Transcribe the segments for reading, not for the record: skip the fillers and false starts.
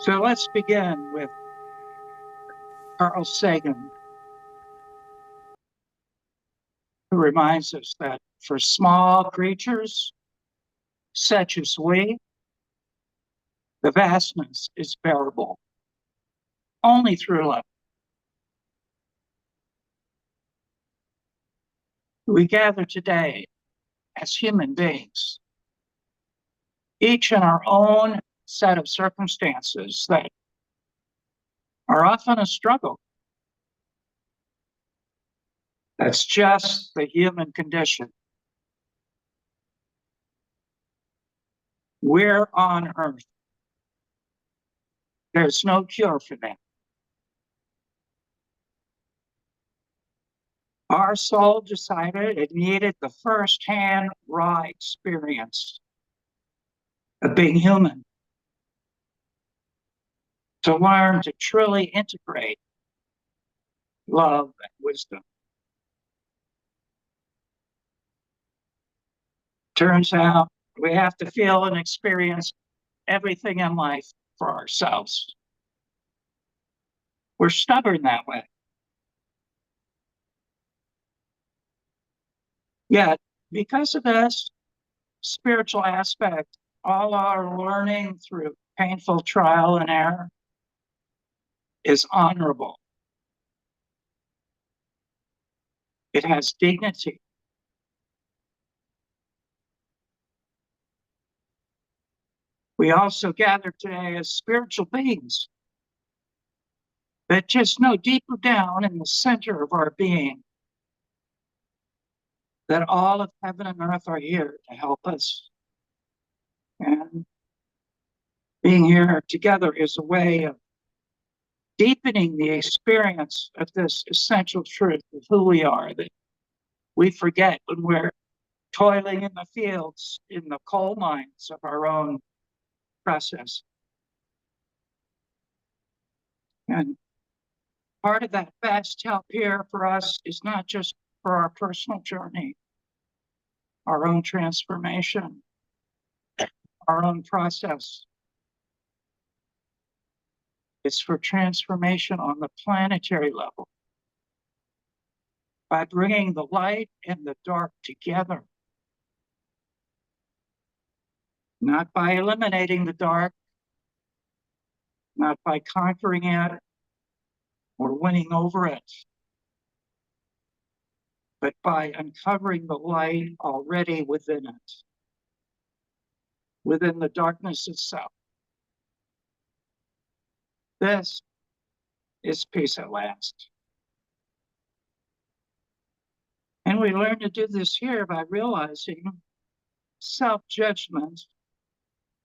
So let's begin with Carl Sagan, who reminds us that for small creatures such as we, the vastness is bearable only through love. We gather today as human beings, each in our own set of circumstances that are often a struggle. That's just the human condition. We're on Earth. There's no cure for that. Our soul decided it needed the first-hand raw experience of being human to learn to truly integrate love and wisdom. Turns out we have to feel and experience everything in life for ourselves. We're stubborn that way. Yet, because of this spiritual aspect, all our learning through painful trial and error is honorable. It has dignity. We also gather today as spiritual beings that just know deeper down in the center of our being that all of heaven and earth are here to help us. And being here together is a way of deepening the experience of this essential truth of who we are that we forget when we're toiling in the fields, in the coal mines of our own process. And part of that vast help here for us is not just for our personal journey, our own transformation, our own process. It's for transformation on the planetary level by bringing the light and the dark together, not by eliminating the dark, not by conquering it or winning over it, but by uncovering the light already within it, within the darkness itself. This is peace at last. And we learn to do this here by realizing self-judgment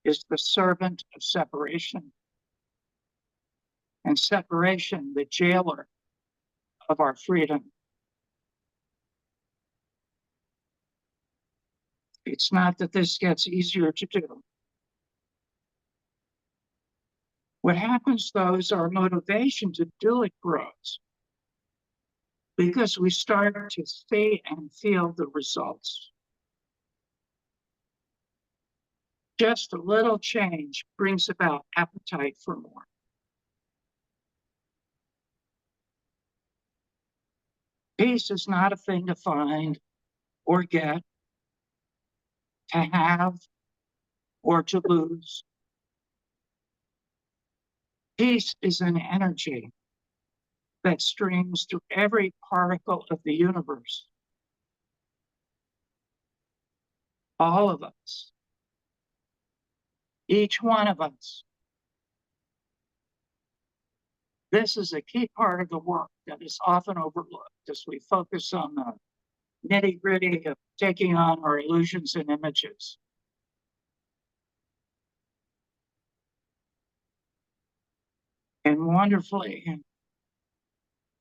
is the servant of separation, and separation the jailer of our freedom. It's not that this gets easier to do. What happens, though, is our motivation to do it grows because we start to see and feel the results. Just a little change brings about appetite for more. Peace is not a thing to find or get, to have or to lose. Peace is an energy that streams through every particle of the universe. All of us, each one of us. This is a key part of the work that is often overlooked as we focus on the nitty-gritty of taking on our illusions and images. And wonderfully,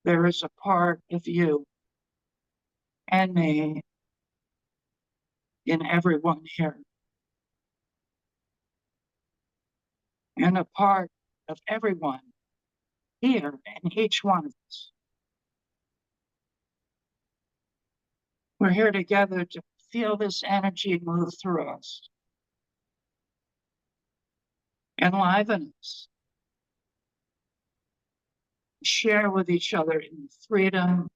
there is a part of you and me in everyone here, and a part of everyone here in each one of us. We're here together to feel this energy move through us, enliven us, share with each other in freedom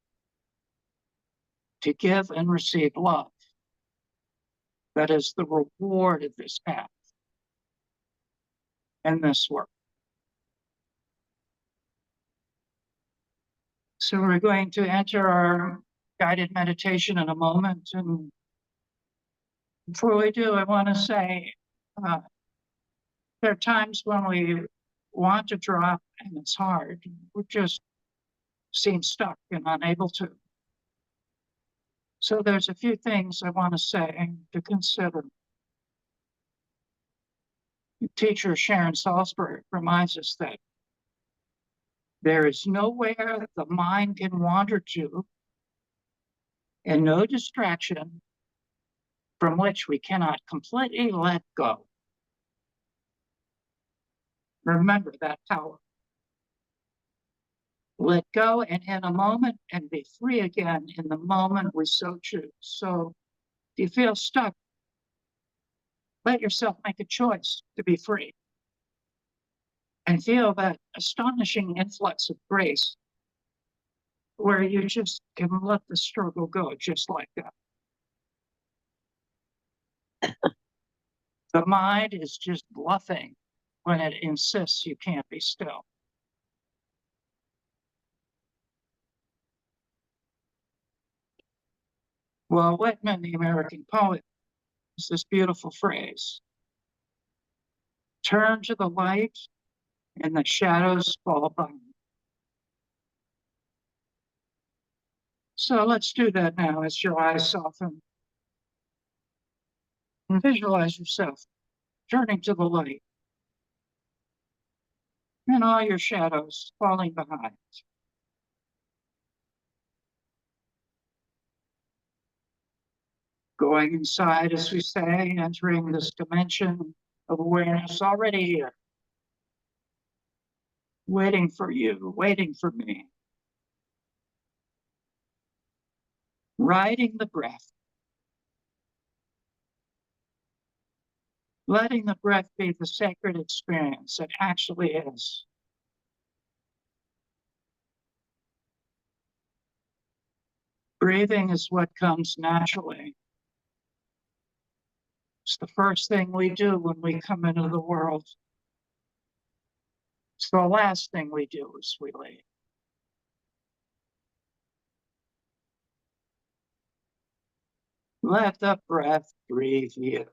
to give and receive love. That is the reward of this path and this work. So we're going to enter our guided meditation in a moment. And before we do, I want to say there are times when we want to drop and it's hard. We just seem stuck and unable to. So there's a few things I want to say to consider. Teacher Sharon Salzberg reminds us that there is nowhere the mind can wander to and no distraction from which we cannot completely let go. Remember that power. Let go and in a moment and be free again in the moment we so choose. So if you feel stuck, let yourself make a choice to be free and feel that astonishing influx of grace where you just can let the struggle go just like that. The mind is just bluffing when it insists you can't be still. Well, Whitman, the American poet, has this beautiful phrase: turn to the light and the shadows fall behind. So let's do that now as your eyes soften. And visualize yourself turning to the light and all your shadows falling behind. Going inside, as we say, entering this dimension of awareness already here, waiting for you, waiting for me. Riding the breath. Letting the breath be the sacred experience it actually is. Breathing is what comes naturally. It's the first thing we do when we come into the world. It's the last thing we do as we leave. Let the breath breathe you.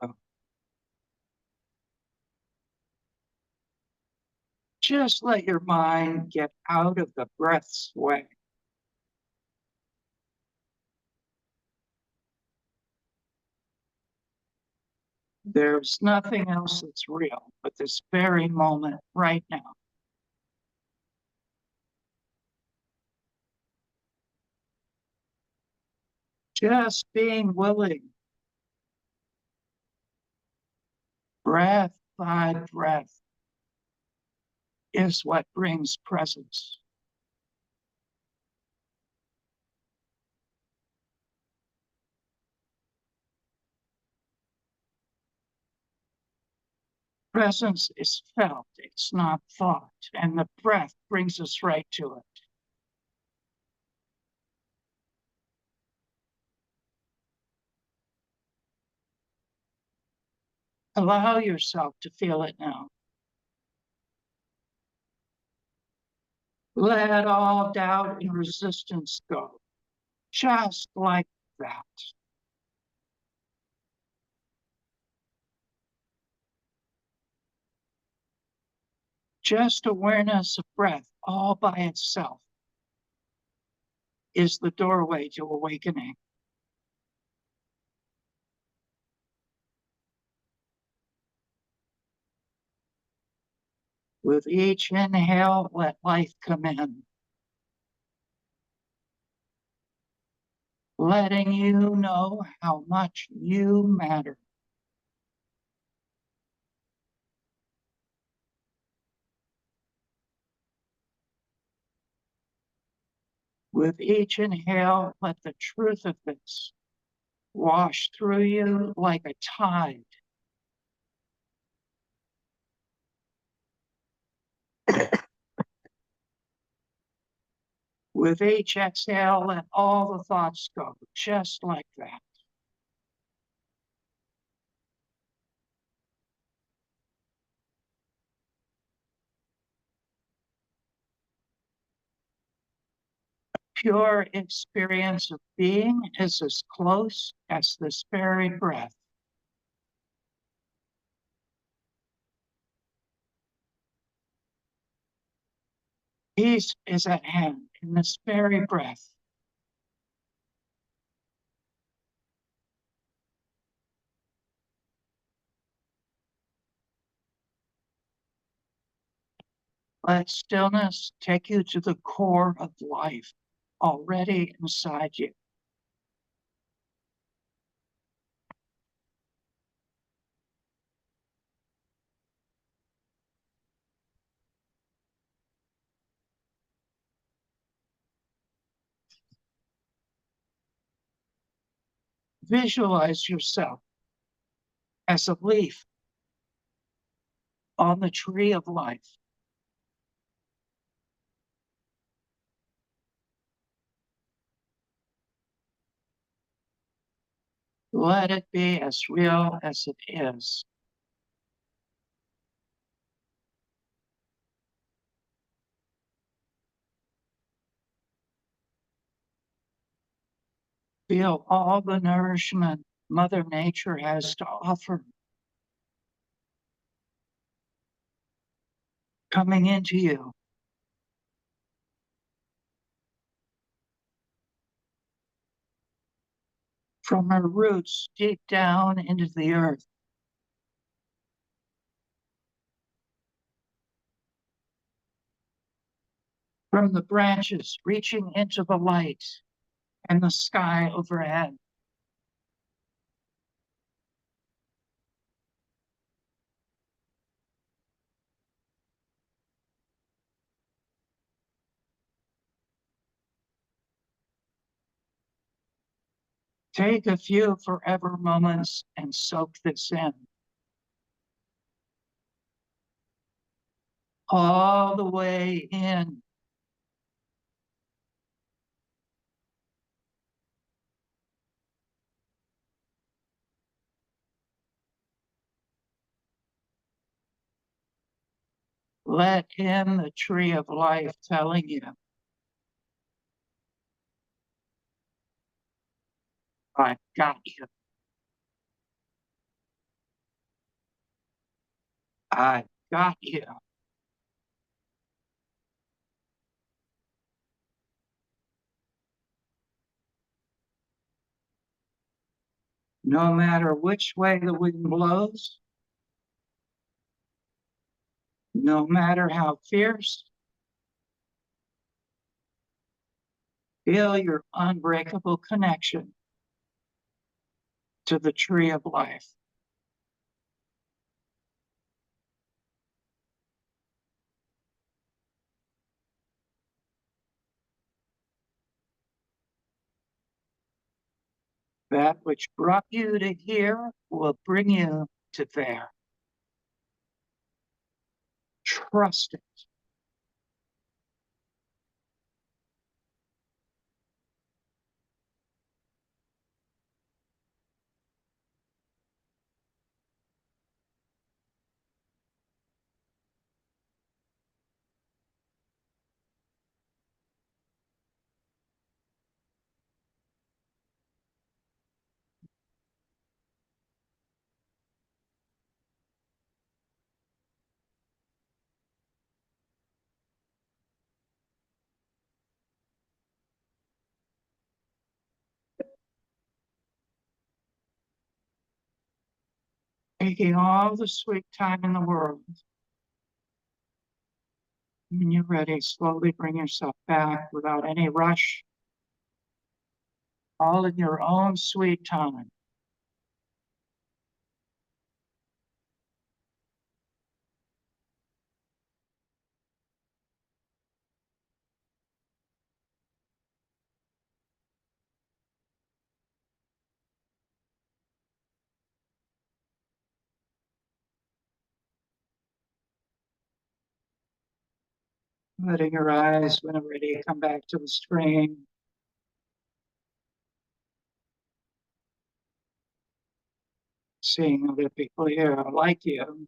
Just let your mind get out of the breath's way. There's nothing else that's real but this very moment right now. Just being willing, breath by breath, is what brings presence. Presence is felt, it's not thought, and the breath brings us right to it. Allow yourself to feel it now. Let all doubt and resistance go, just like that. Just awareness of breath all by itself is the doorway to awakening. With each inhale, let life come in, letting you know how much you matter. With each inhale, let the truth of this wash through you like a tide. With each exhale, let all the thoughts go, just like that. Pure experience of being is as close as this very breath. Peace is at hand in this very breath. Let stillness take you to the core of life already inside you. Visualize yourself as a leaf on the tree of life. Let it be as real as it is. Feel all the nourishment Mother Nature has to offer coming into you. From her roots deep down into the earth. From the branches reaching into the light and the sky overhead. Take a few forever moments and soak this in. All the way in. Let in the tree of life telling you, I've got you. I've got you. No matter which way the wind blows, no matter how fierce, feel your unbreakable connection to the tree of life. That which brought you to here will bring you to there. Trust it. Taking all the sweet time in the world. When you're ready, slowly bring yourself back without any rush, all in your own sweet time. letting your eyes, when ready, come back to the screen. Seeing other people here like you.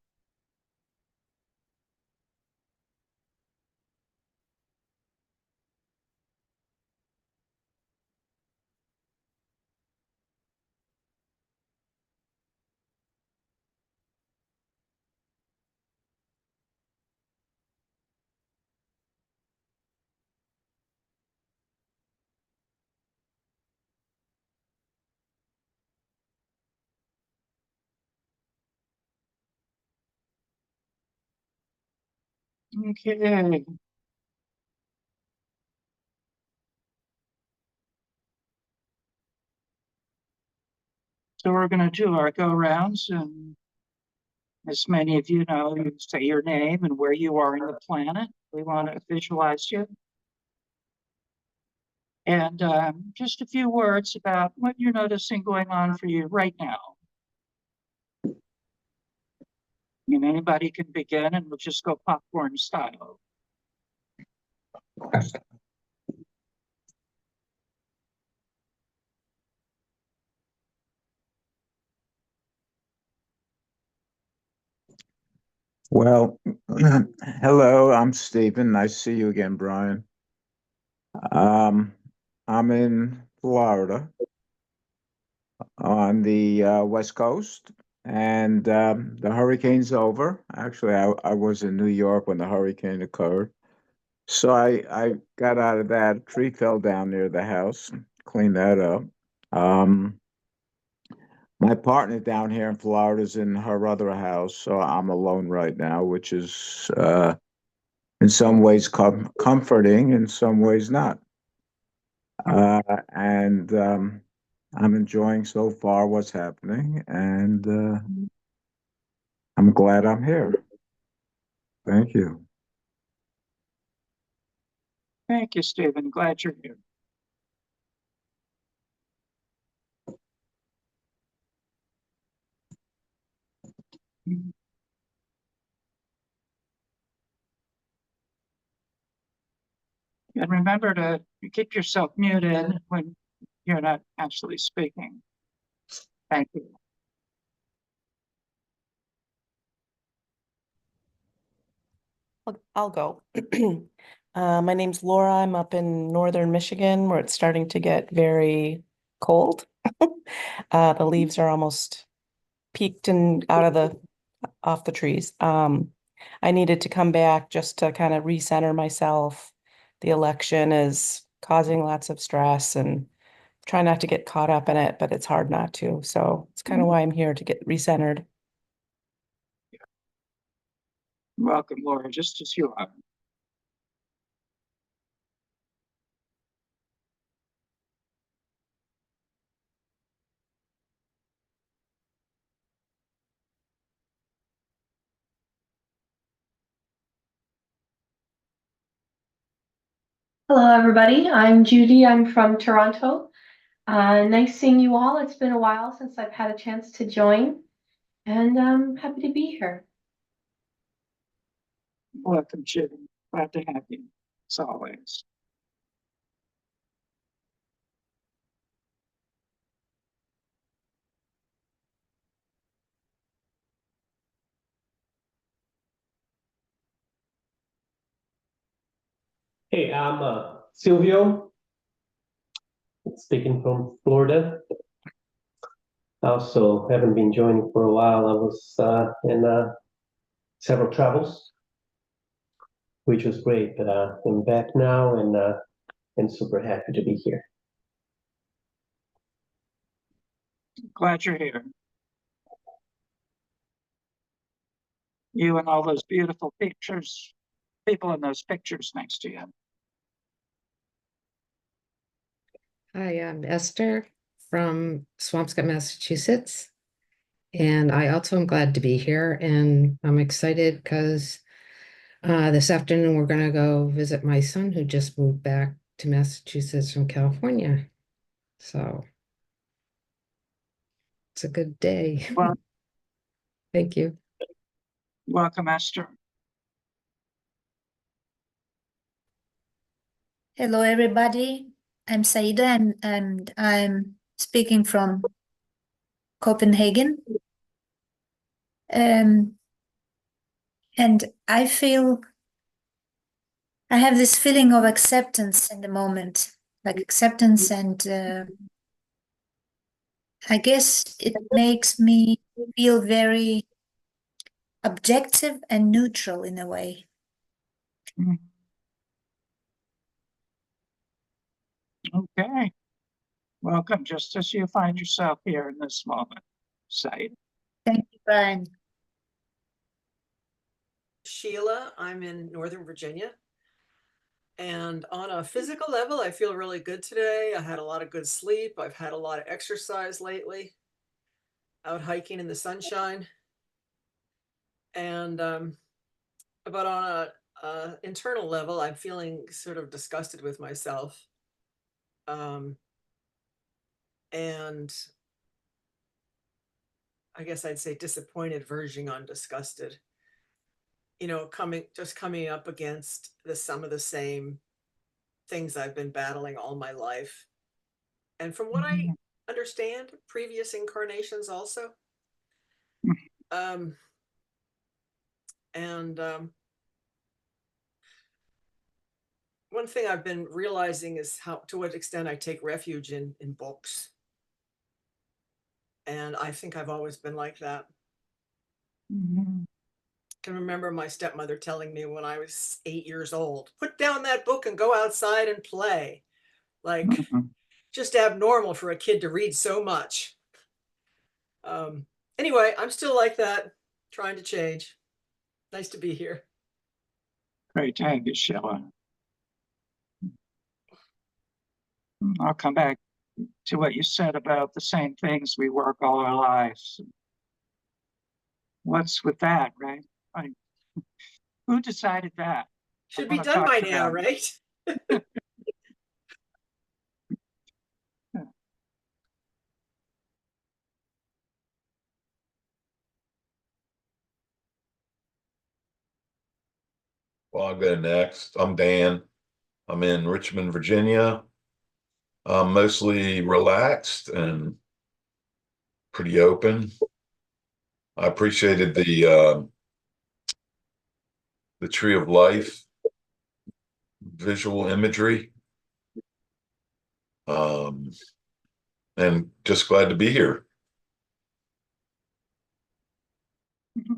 Okay. So we're going to do our go rounds, and as many of you know, you say your name and where you are in the planet. We want to visualize you. And just a few words about what you're noticing going on for you right now. And anybody can begin, and we'll just go popcorn style. Well, hello, I'm Stephen. Nice to see you again, Brian. I'm in Florida on the West Coast, and the hurricane's over. Actually, I was in New York when the hurricane occurred. So I got out of that. A tree fell down near the house, cleaned that up. Um, my partner down here in Florida is in her other house, so I'm alone right now, which is in some ways comforting, in some ways not. And I'm enjoying so far what's happening, and I'm glad I'm here. Thank you. Thank you, Stephen. Glad you're here. And remember to keep yourself muted when you're not actually speaking. Thank you. I'll go. My name's Laura. I'm up in northern Michigan where it's starting to get very cold. The leaves are almost peaked and off the trees. I needed to come back just to kind of recenter myself. The election is causing lots of stress and try not to get caught up in it, but it's hard not to. So it's kind of why I'm here to get recentered. Welcome, Laura, just as you are. Hello, everybody. I'm Judy. I'm from Toronto. Nice seeing you all. It's been a while since I've had a chance to join, and I'm happy to be here. Welcome, Jim. Glad to have you, as always. Hey, I'm Silvio, speaking from Florida. I also haven't been joining for a while. I was in several travels, which was great, but I'm back now and super happy to be here. Glad you're here. You and all those beautiful pictures, people in those pictures next to you. Hi, I'm Esther from Swampscott, Massachusetts. And I also am glad to be here. And I'm excited because this afternoon we're going to go visit my son who just moved back to Massachusetts from California. So it's a good day. Well, Thank you. welcome, Esther. Hello, everybody. I'm Saida, and I'm speaking from Copenhagen. And I have this feeling of acceptance in the moment, like acceptance, and I guess it makes me feel very objective and neutral in a way. Okay. Welcome, just as you find yourself here in this moment, Said. Thank you, Brian. Sheila, I'm in Northern Virginia. And on a physical level, I feel really good today. I had a lot of good sleep. I've had a lot of exercise lately, out hiking in the sunshine. And but on a internal level, I'm feeling sort of disgusted with myself. And I guess I'd say disappointed, verging on disgusted. You know, coming up against some of the same things I've been battling all my life. And from what I understand, previous incarnations also. One thing I've been realizing is to what extent I take refuge in books. And I think I've always been like that. I can remember my stepmother telling me when I was 8 years old, put down that book and go outside and play. Like, just abnormal for a kid to read so much. Anyway, I'm still like that, trying to change. Nice to be here. Great to have you, Sheila. I'll come back to what you said about the same things we work all our lives. What's with that, right? Who decided that? Should be done by now, right? Well, I'll go next. I'm Dan. I'm in Richmond, Virginia. I'm mostly relaxed and pretty open. I appreciated the Tree of Life visual imagery. And just glad to be here.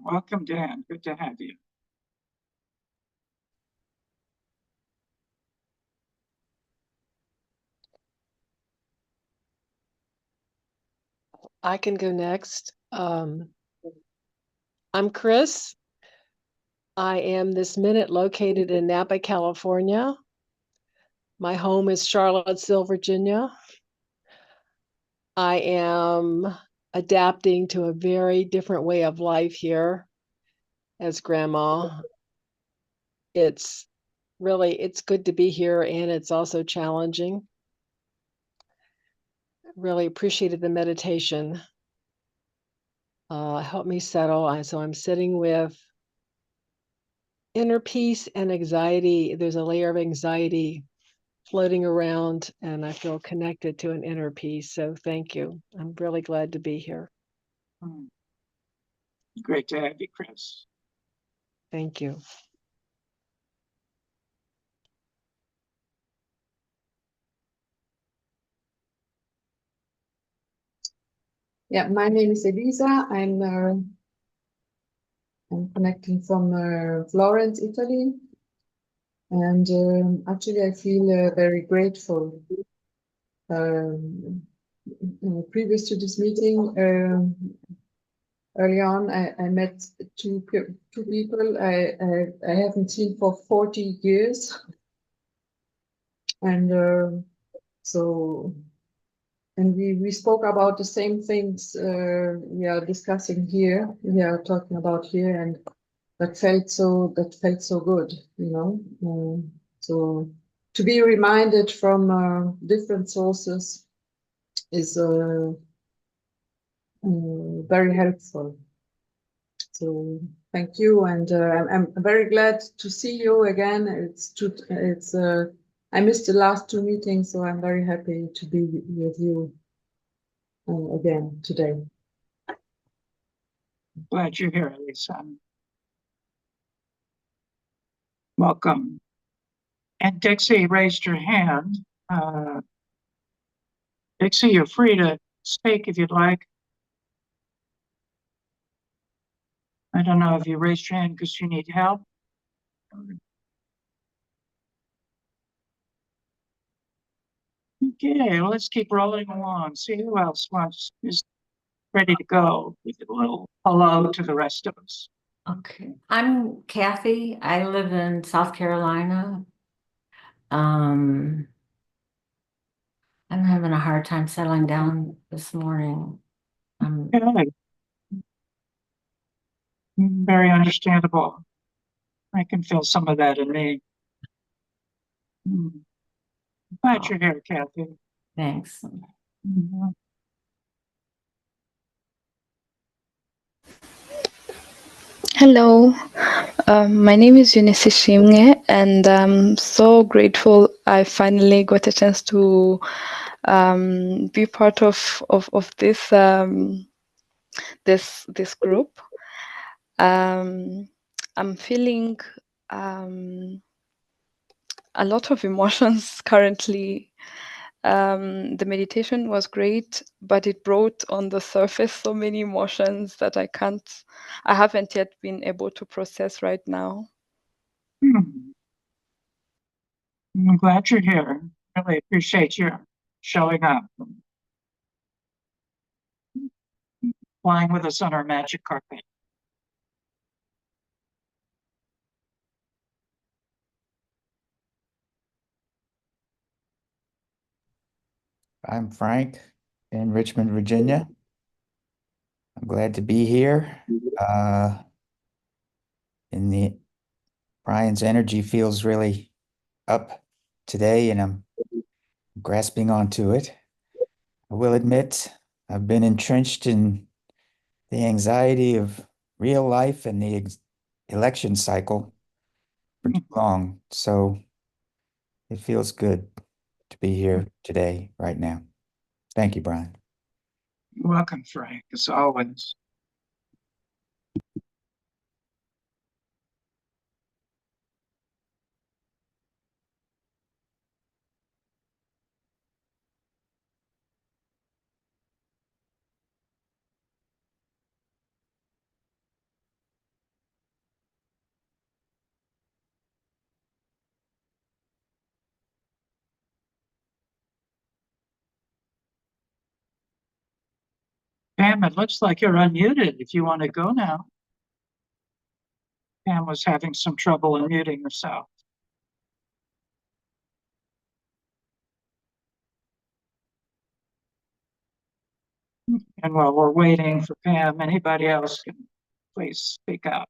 Welcome, Dan. Good to have you. I can go next. I'm Chris. I am this minute located in Napa, California. My home is Charlottesville, Virginia. I am adapting to a very different way of life here as grandma. It's good to be here, and it's also challenging. Really appreciated the meditation. Helped me settle. So I'm sitting with inner peace and anxiety. There's a layer of anxiety floating around, and I feel connected to an inner peace. So thank you. I'm really glad to be here. Great to have you, Chris. Thank you. Yeah, my name is Elisa. I'm connecting from Florence, Italy. And actually, I feel very grateful. Previous to this meeting, early on, I met two people I haven't seen for 40 years. And we spoke about the same things we are discussing here, we are talking about here, and that felt so good, you know. So to be reminded from different sources is very helpful. So thank you, and I'm very glad to see you again. It's I missed the last two meetings, so I'm very happy to be with you again today. Glad you're here, Lisa. Welcome. And Dixie raised her hand. Dixie, you're free to speak if you'd like. I don't know if you raised your hand because you need help. Okay, well, let's keep rolling along. See who else is ready to go with a little hello to the rest of us. Okay, I'm Kathy. I live in South Carolina. I'm having a hard time settling down this morning. Okay. Very understandable. I can feel some of that in me. Glad you're here, Kathy. Thanks. Mhm. Hello, my name is Eunice Shimge, and I'm so grateful I finally got a chance to be part of this this group. I'm feeling a lot of emotions currently. The meditation was great, but it brought on the surface so many emotions that I haven't yet been able to process right now. I'm glad you're here. Really appreciate you showing up. Flying with us on our magic carpet. I'm Frank in Richmond, Virginia. I'm glad to be here. Brian's energy feels really up today, and I'm grasping onto it. I will admit I've been entrenched in the anxiety of real life and the election cycle for too long, so it feels good to be here today, right now. Thank you, Brian. You're welcome, Frank, as always. Pam, it looks like you're unmuted if you want to go now. Pam was having some trouble unmuting herself. And while we're waiting for Pam, anybody else can please speak up.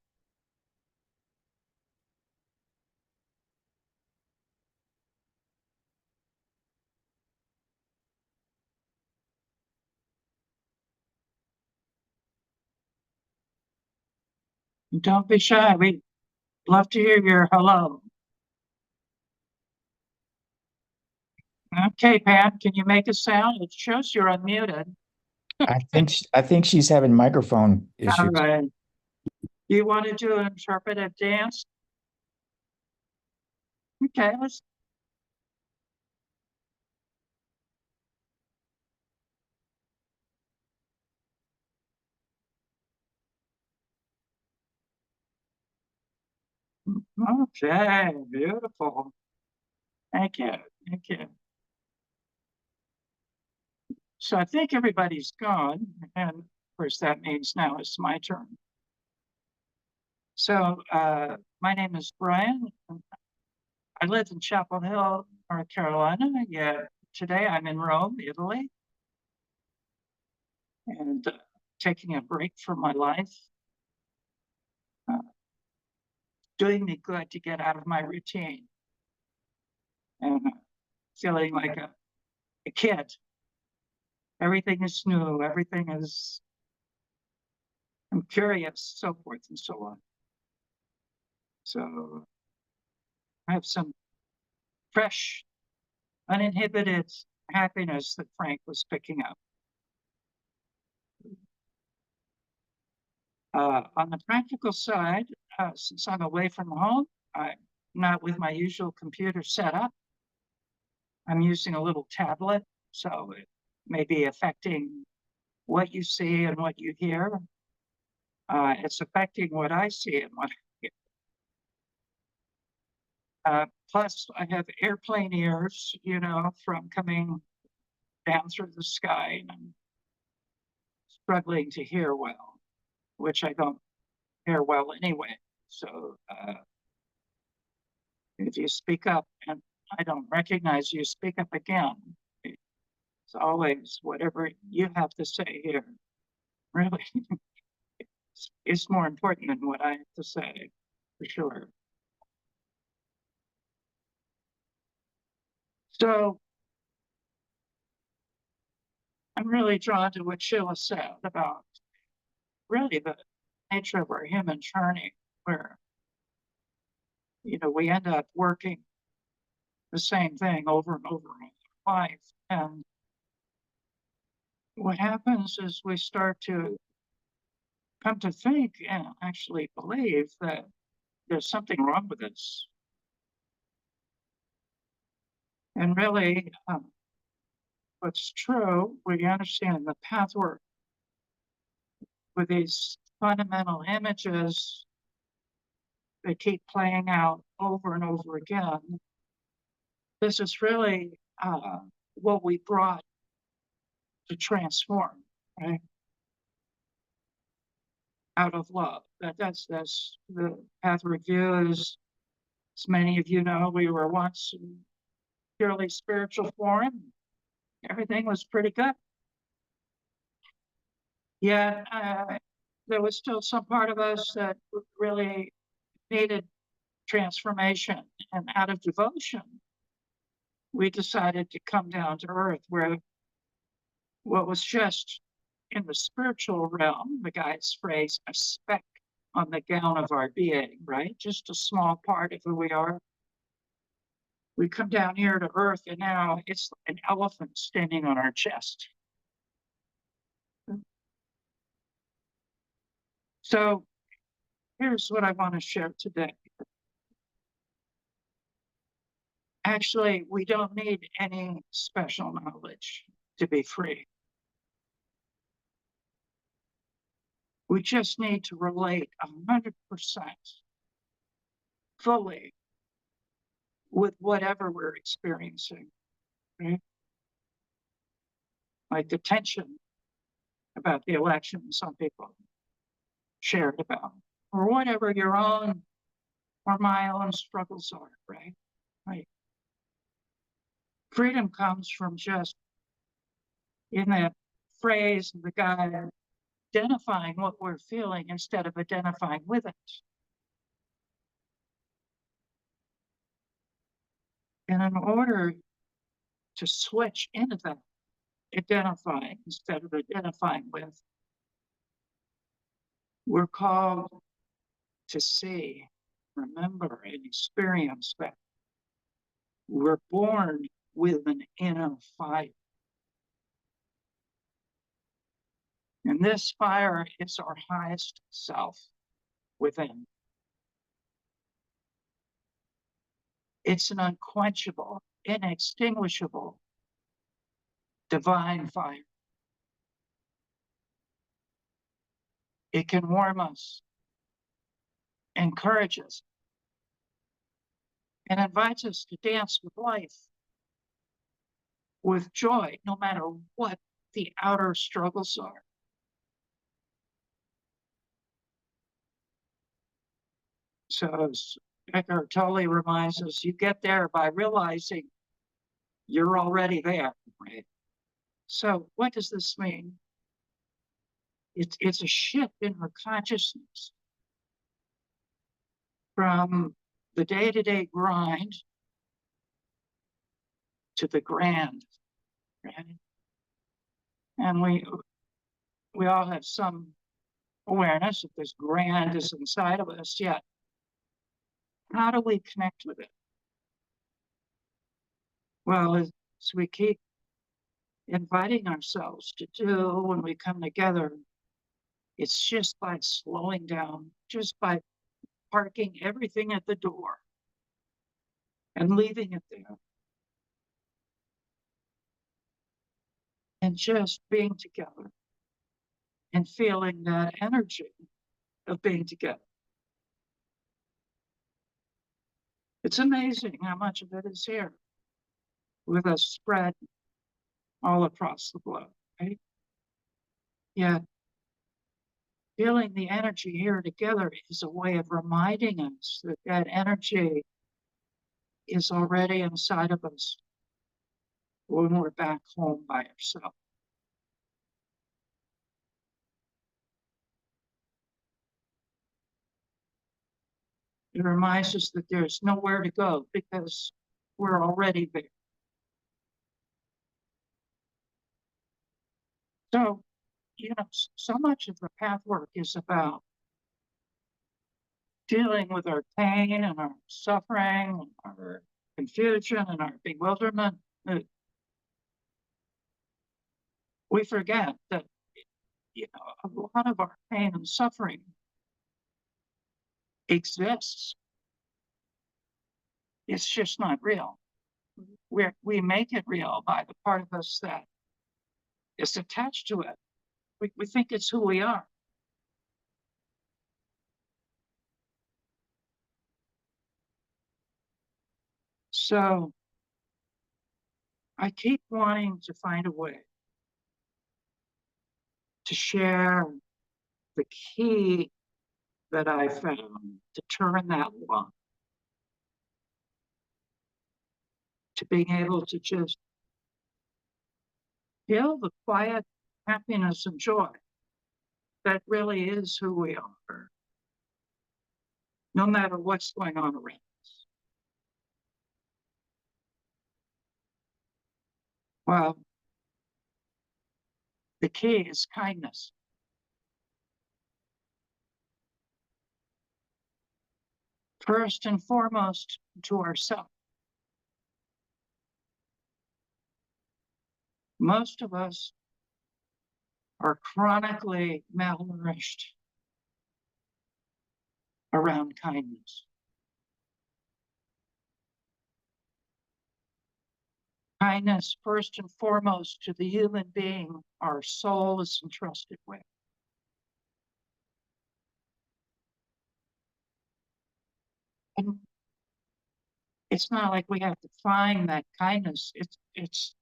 Don't be shy. We'd love to hear your hello. Okay, Pam, can you make a sound? It shows you're unmuted. I think she's having microphone issues. All right. Do you want to do an interpretive dance? Okay, let's. Okay, beautiful. Thank you. Thank you. So I think everybody's gone, and of course that means now it's my turn. So my name is Brian. I live in Chapel Hill, North Carolina. Yeah, today I'm in Rome, Italy, and taking a break from my life. Doing me good to get out of my routine and feeling like a kid. Everything is new. Everything is. I'm curious, so forth and so on. So I have some fresh uninhibited happiness that Frank was picking up. On the practical side, since I'm away from home, I'm not with my usual computer setup. I'm using a little tablet, so it may be affecting what you see and what you hear. It's affecting what I see and what I hear. Plus, I have airplane ears, you know, from coming down through the sky, and I'm struggling to hear well, which I don't hear well anyway. So if you speak up and I don't recognize you, speak up again. It's always whatever you have to say here. Really, it's more important than what I have to say, for sure. So I'm really drawn to what Sheila said about really the nature of our human journey, where, you know, we end up working the same thing over and over in life. And what happens is we start to come to think and actually believe that there's something wrong with us. And really, what's true, we understand the pathwork with these fundamental images that keep playing out over and over again. This is really what we brought to transform, right? Out of love. That's the Pathwork view. As many of you know, we were once in purely spiritual form. Everything was pretty good. Yet there was still some part of us that really needed transformation. And out of devotion, we decided to come down to earth, where what was just in the spiritual realm, the guy's phrase, a speck on the gown of our being, right? Just a small part of who we are. We come down here to earth, and now it's an elephant standing on our chest. So here's what I want to share today. Actually, we don't need any special knowledge to be free. We just need to relate 100% fully with whatever we're experiencing, right? Like the tension about the election some people shared about, or whatever your own or my own struggles are, right? Right. Freedom comes from just, in that phrase, the guy identifying what we're feeling instead of identifying with it. And in order to switch into that, identifying instead of identifying with, we're called to see, remember, and experience that we're born with an inner fire. And this fire is our highest self within. It's an unquenchable, inextinguishable, divine fire. It can warm us, encourage us, and invites us to dance with life, with joy, no matter what the outer struggles are. So as Eckhart Tolle reminds us, you get there by realizing you're already there, right? So what does this mean? It's a shift in our consciousness from the day-to-day grind to the grand, right? And we all have some awareness that this grand is inside of us, yet how do we connect with it? Well, as we keep inviting ourselves to do when we come together, it's just by slowing down, just by parking everything at the door and leaving it there. And just being together and feeling that energy of being together. It's amazing how much of it is here with us spread all across the globe, right? Yet feeling the energy here together is a way of reminding us that that energy is already inside of us when we're back home by ourselves. It reminds us that there's nowhere to go because we're already there. So, so much of the pathwork is about dealing with our pain and our suffering, and our confusion and our bewilderment. We forget that, a lot of our pain and suffering exists. It's just not real. We make it real by the part of us that is attached to it. We think it's who we are. So I keep wanting to find a way to share the key that I found to turn that lock, to being able to just feel the quiet happiness and joy that really is who we are, no matter what's going on around us. Well, the key is kindness. First and foremost to ourselves. Most of us are chronically malnourished around kindness. Kindness, first and foremost, to the human being our soul is entrusted with. And it's not like we have to find that kindness. It's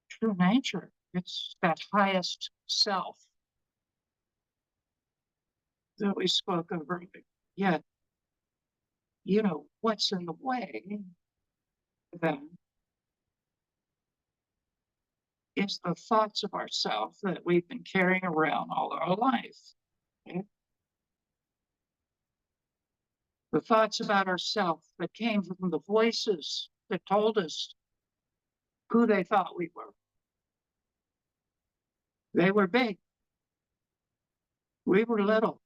true nature. It's that highest self that we spoke of earlier. Yet, what's in the way then is the thoughts of ourselves that we've been carrying around all our life. Okay? The thoughts about ourselves that came from the voices that told us who they thought we were. They were big. We were little.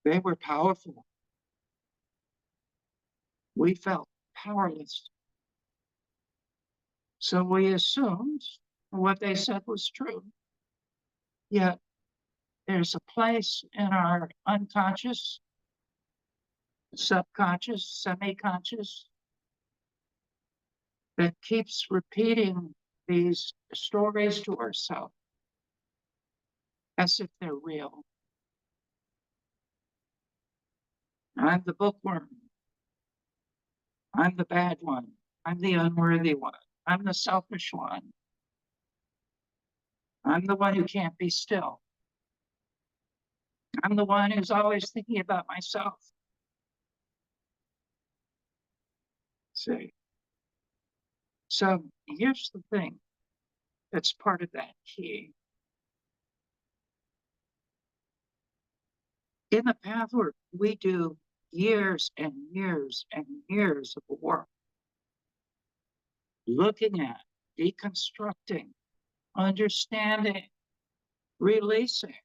They were powerful. We felt powerless. So we assumed what they said was true. Yet there's a place in our unconscious, subconscious, semi-conscious that keeps repeating these stories to ourselves as if they're real. I'm the bookworm. I'm the bad one. I'm the unworthy one. I'm the selfish one. I'm the one who can't be still. I'm the one who's always thinking about myself. See? So here's the thing that's part of that key. In the Pathwork, we do years and years and years of work looking at, deconstructing, understanding, releasing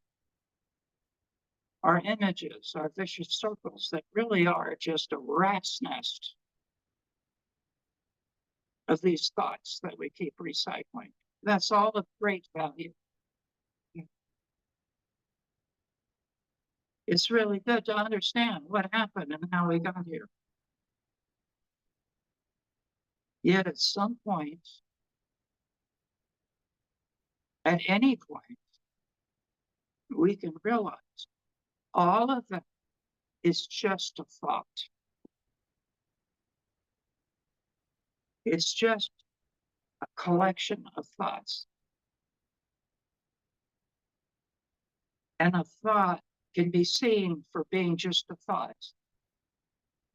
our images, our vicious circles that really are just a rat's nest of these thoughts that we keep recycling. That's all of great value. It's really good to understand what happened and how we got here. Yet at some point, at any point, we can realize all of that is just a thought. It's just a collection of thoughts. And a thought can be seen for being just a thought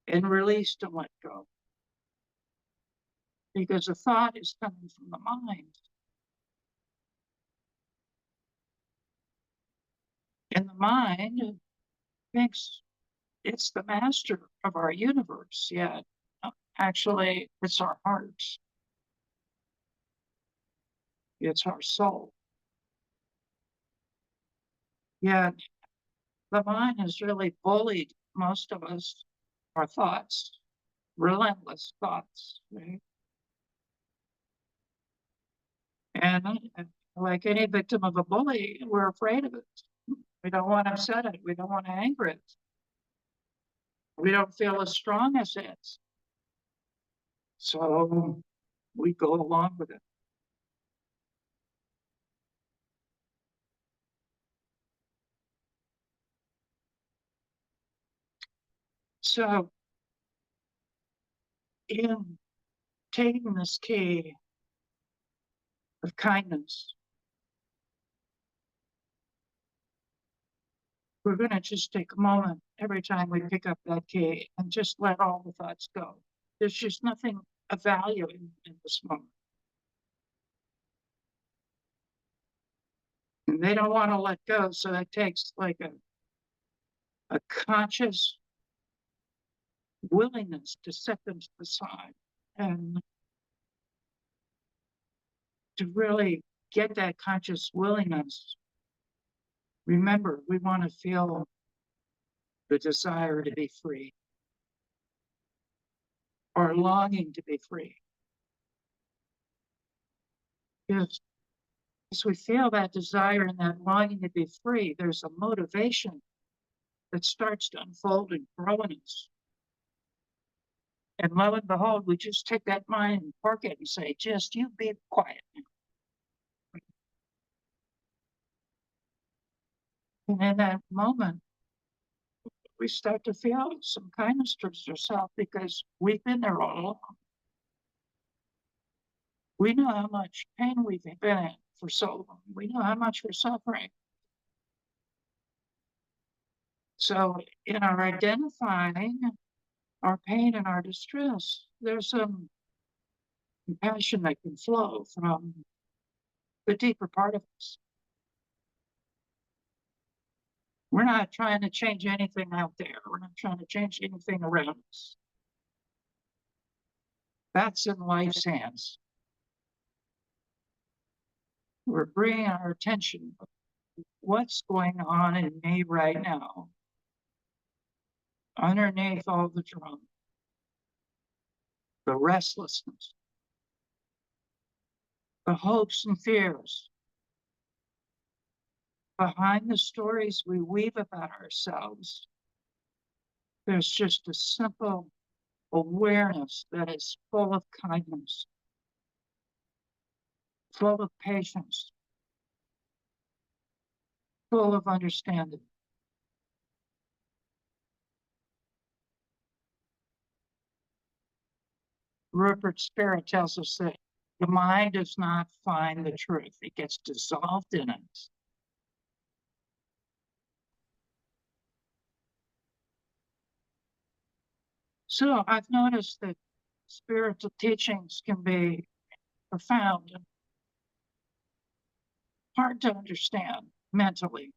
and released and let go. Because a thought is coming from the mind. And the mind thinks it's the master of our universe, yet actually it's our hearts. It's our soul. Yet the mind has really bullied most of us, our thoughts, relentless thoughts, right? And like any victim of a bully, we're afraid of it. We don't want to upset it. We don't want to anger it. We don't feel as strong as it. So we go along with it. So in taking this key of kindness, we're going to just take a moment every time we pick up that key and just let all the thoughts go. There's just nothing of value in this moment. And they don't want to let go, so it takes like a conscious willingness to set them to the side and to really get that conscious willingness. Remember, we want to feel the desire to be free, or longing to be free. Because as we feel that desire and that longing to be free, there's a motivation that starts to unfold and grow in us. And lo and behold, we just take that mind and park it and say, just you be quiet. And in that moment, we start to feel some kindness towards ourselves because we've been there all along. We know how much pain we've been in for so long. We know how much we're suffering. So in our identifying our pain and our distress, there's some compassion that can flow from the deeper part of us. We're not trying to change anything out there. We're not trying to change anything around us. That's in life's hands. We're bringing our attention to what's going on in me right now, underneath all the drama, the restlessness, the hopes and fears, behind the stories we weave about ourselves. There's just a simple awareness that is full of kindness, full of patience, full of understanding. Rupert's spirit tells us that the mind does not find the truth. It gets dissolved in it. So I've noticed that spiritual teachings can be profound and hard to understand mentally,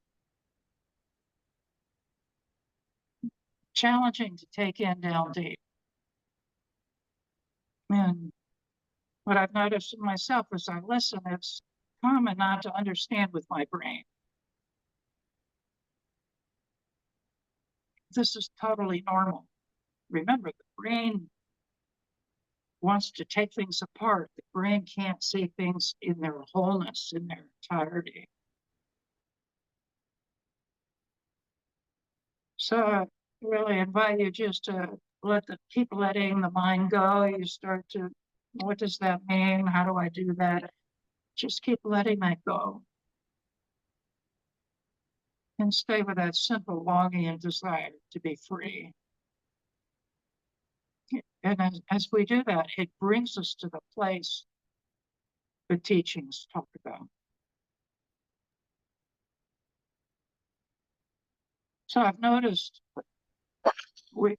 challenging to take in down deep. And what I've noticed in myself as I listen, it's common not to understand with my brain. This is totally normal. Remember, the brain wants to take things apart. The brain can't see things in their wholeness, in their entirety. So I really invite you just to keep letting the mind go. You start to, what does that mean? How do I do that? Just keep letting that go. And stay with that simple longing and desire to be free. And as we do that, it brings us to the place the teachings talk about. So I've noticed we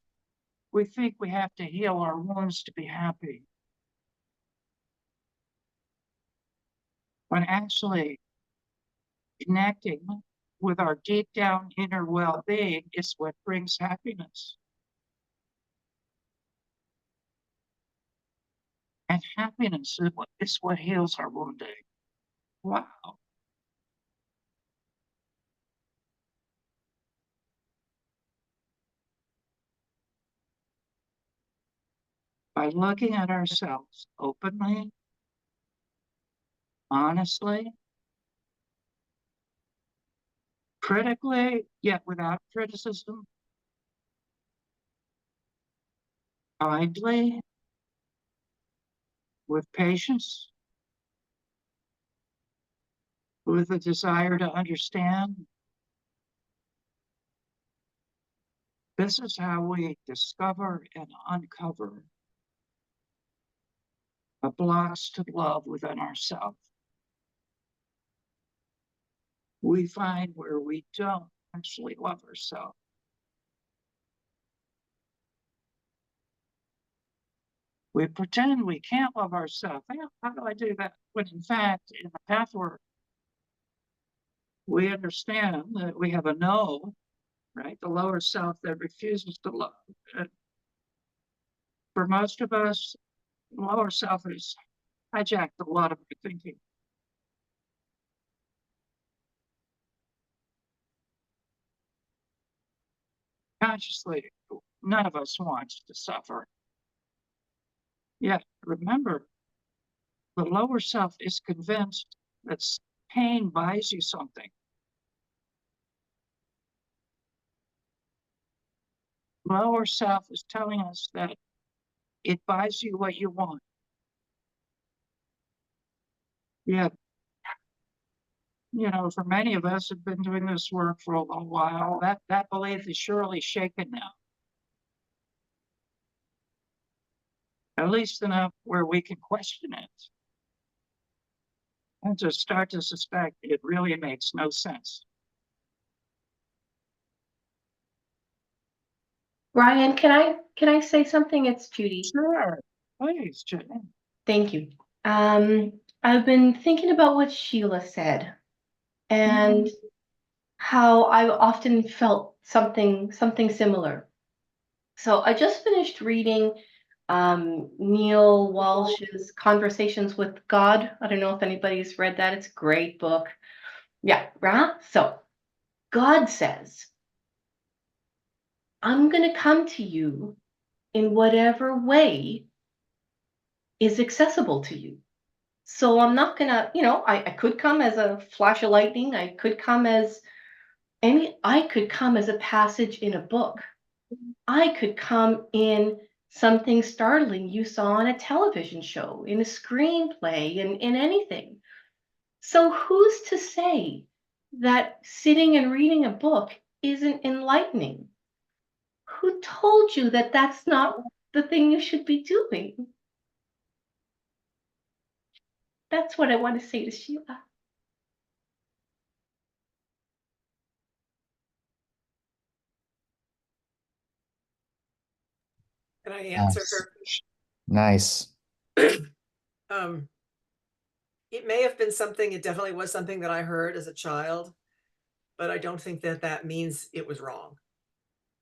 think we have to heal our wounds to be happy. When actually connecting with our deep down inner well-being is what brings happiness. And happiness is what heals our wounding. Wow. By looking at ourselves openly, honestly, critically, yet without criticism, kindly, with patience, with a desire to understand. This is how we discover and uncover the blocks to love within ourselves. We find where we don't actually love ourselves. We pretend we can't love ourselves. How do I do that? When in fact, in the pathwork, we understand that we have a no, right? The lower self that refuses to love. And for most of us, the lower self has hijacked a lot of our thinking. Consciously, none of us wants to suffer. Yet, remember, the lower self is convinced that pain buys you something. Lower self is telling us that it buys you what you want. Yet, for many of us have been doing this work for a little while, that belief is surely shaken now. At least enough where we can question it. And to start to suspect it really makes no sense. Ryan, can I say something? It's Judy. Sure, please, Judy. Thank you. I've been thinking about what Sheila said and how I often felt something similar. So I just finished reading Neil Walsh's Conversations with God. I don't know if anybody's read that. It's a great book. Yeah, right? So God says, I'm going to come to you in whatever way is accessible to you. So I'm not going to, I could come as a flash of lightning. I could come as a passage in a book. I could come in something startling you saw on a television show, in a screenplay, in anything. So who's to say that sitting and reading a book isn't enlightening? Who told you that that's not the thing you should be doing? That's what I want to say to Sheila. Can I answer Nice. her? It may have been something, it definitely was something that I heard as a child, but I don't think that that means it was wrong.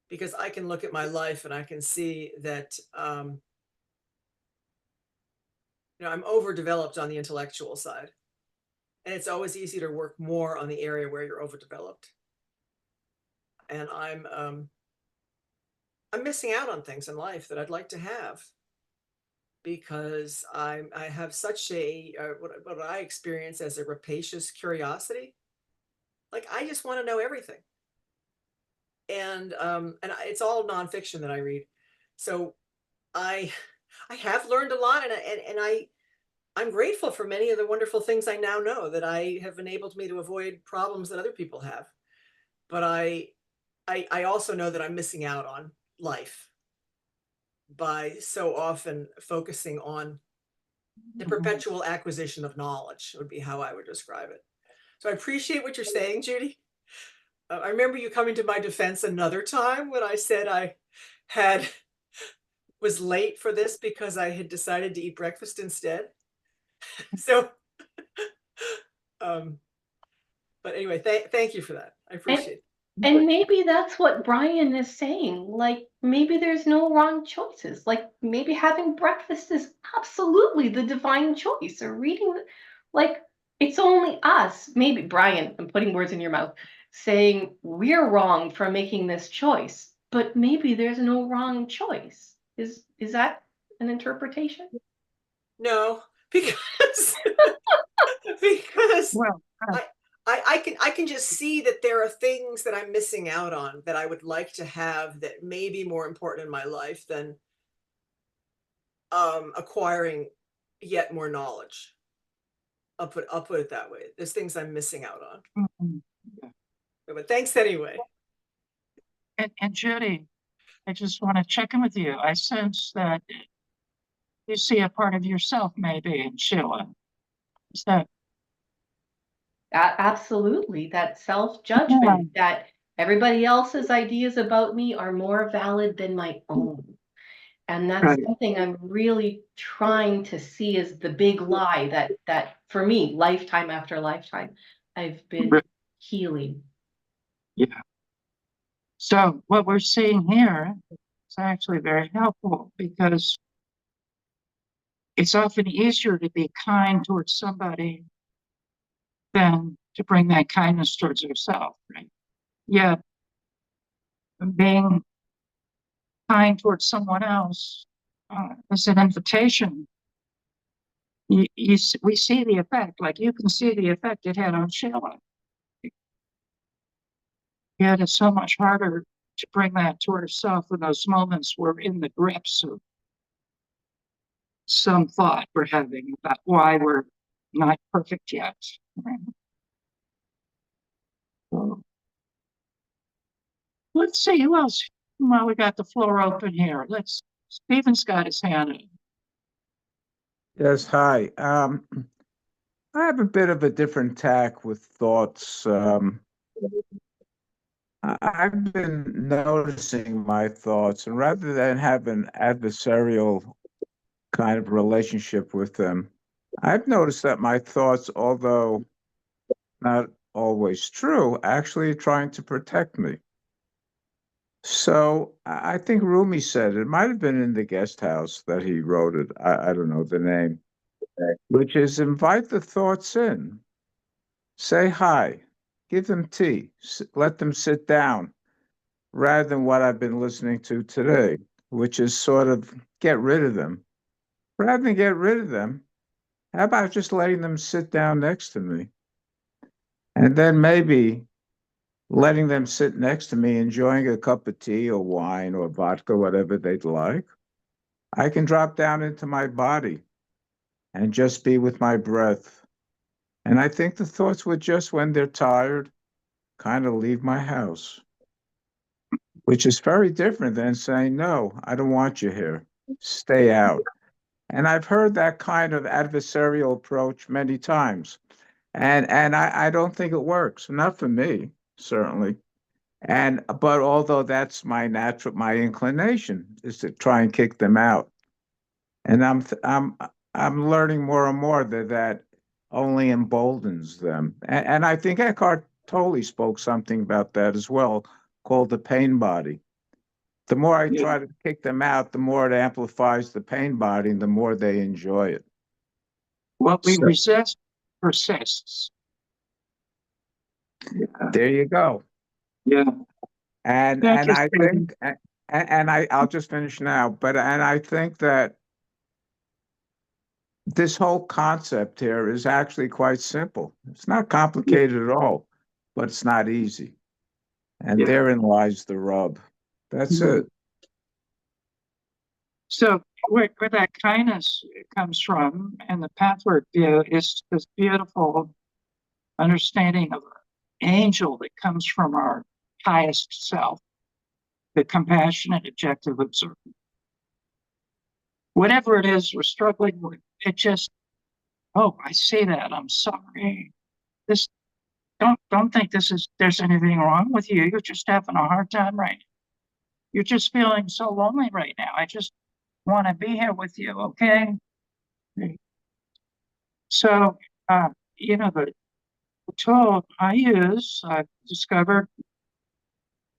Because I can look at my life and I can see that, I'm overdeveloped on the intellectual side. And it's always easy to work more on the area where you're overdeveloped. And I'm missing out on things in life that I'd like to have. because I have such a what I experience as a rapacious curiosity. Like I just want to know everything, and it's all nonfiction that I read. So I have learned a lot, and I'm grateful for many of the wonderful things I now know that I have enabled me to avoid problems that other people have. But I also know that I'm missing out on life by so often focusing on the perpetual acquisition of knowledge would be how I would describe it. So I appreciate what you're saying, Judy. I remember you coming to my defense another time when I said I was late for this because I had decided to eat breakfast instead. So, but anyway, thank you for that. I appreciate it. And maybe that's what Brian is saying. Like, maybe there's no wrong choices. Like, maybe having breakfast is absolutely the divine choice, or reading, like, it's only us. Maybe, Brian, I'm putting words in your mouth, saying we're wrong for making this choice, but maybe there's no wrong choice. Is that an interpretation? No, because because Well, I can just see that there are things that I'm missing out on that I would like to have that may be more important in my life than acquiring yet more knowledge. I'll put it that way. There's things I'm missing out on. mhm. But thanks anyway. And Judy, I just want to check in with you. I sense that you see a part of yourself maybe in Sheila. Is that Absolutely, that self-judgment, that everybody else's ideas about me are more valid than my own. And that's right? something I'm really trying to see as the big lie that for me, lifetime after lifetime, I've been Right. healing. Yeah. So what we're seeing here is actually very helpful because it's often easier to be kind towards somebody than to bring that kindness towards yourself, right? Yeah, being kind towards someone else is an invitation. We see the effect, like you can see the effect it had on Sheila. Yet it's so much harder to bring that toward herself in those moments we're in the grips of some thought we're having about why we're not perfect yet. So, let's see who else. Well, we got the floor open here. Stephen's got his hand up. Yes, hi. I have a bit of a different tack with thoughts. I've been noticing my thoughts, and rather than have an adversarial kind of relationship with them, I've noticed that my thoughts, although not always true, actually are trying to protect me. So I think Rumi said it might have been in the guest house that he wrote it. I don't know the name, which is invite the thoughts in, say hi, give them tea, let them sit down, rather than what I've been listening to today, which is sort of get rid of them. Rather than get rid of them, how about just letting them sit down next to me? And then maybe letting them sit next to me, enjoying a cup of tea or wine or vodka, whatever they'd like. I can drop down into my body and just be with my breath. And I think the thoughts would just, when they're tired, kind of leave my house, which is very different than saying, no, I don't want you here. Stay out. And I've heard that kind of adversarial approach many times. And I don't think it works. Not for me, certainly. But although that's my inclination is to try and kick them out. And I'm learning more and more that only emboldens them. And I think Eckhart Tolle spoke something about that as well, called the pain body. The more I try to kick them out, the more it amplifies the pain body and the more they enjoy it. What we resist persists. There you go. Yeah. And I think I'll just finish now, and I think that this whole concept here is actually quite simple. It's not complicated at all, but it's not easy. And Yeah. therein lies the rub. That's Mhm. it. So where that kindness comes from and the pathwork view is this beautiful understanding of an angel that comes from our highest self, the compassionate, objective observer. Whatever it is we're struggling with, it just, oh, I see that. I'm sorry. This don't think there's anything wrong with you. You're just having a hard time right now. You're just feeling so lonely right now. I just want to be here with you, okay? So the tool I use, I've discovered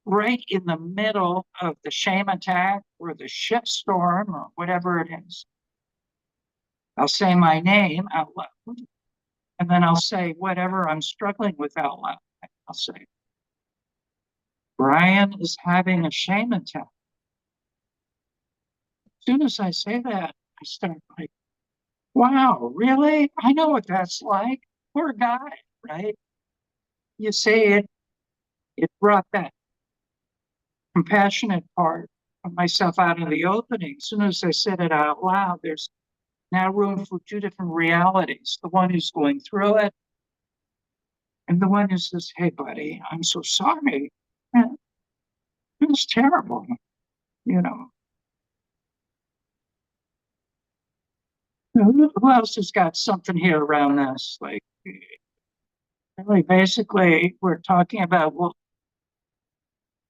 right in the middle of the shame attack or the shit storm or whatever it is. I'll say my name out loud, and then I'll say whatever I'm struggling with out loud. I'll say, Brian is having a shame attack. As soon as I say that, I start like, wow, really? I know what that's like. Poor guy, right? You say it brought that compassionate part of myself out in the opening. As soon as I said it out loud, there's now room for two different realities. The one who's going through it and the one who says, hey, buddy, I'm so sorry. Man, it was terrible, you know. Who else has got something here around this? Like, really, basically, we're talking about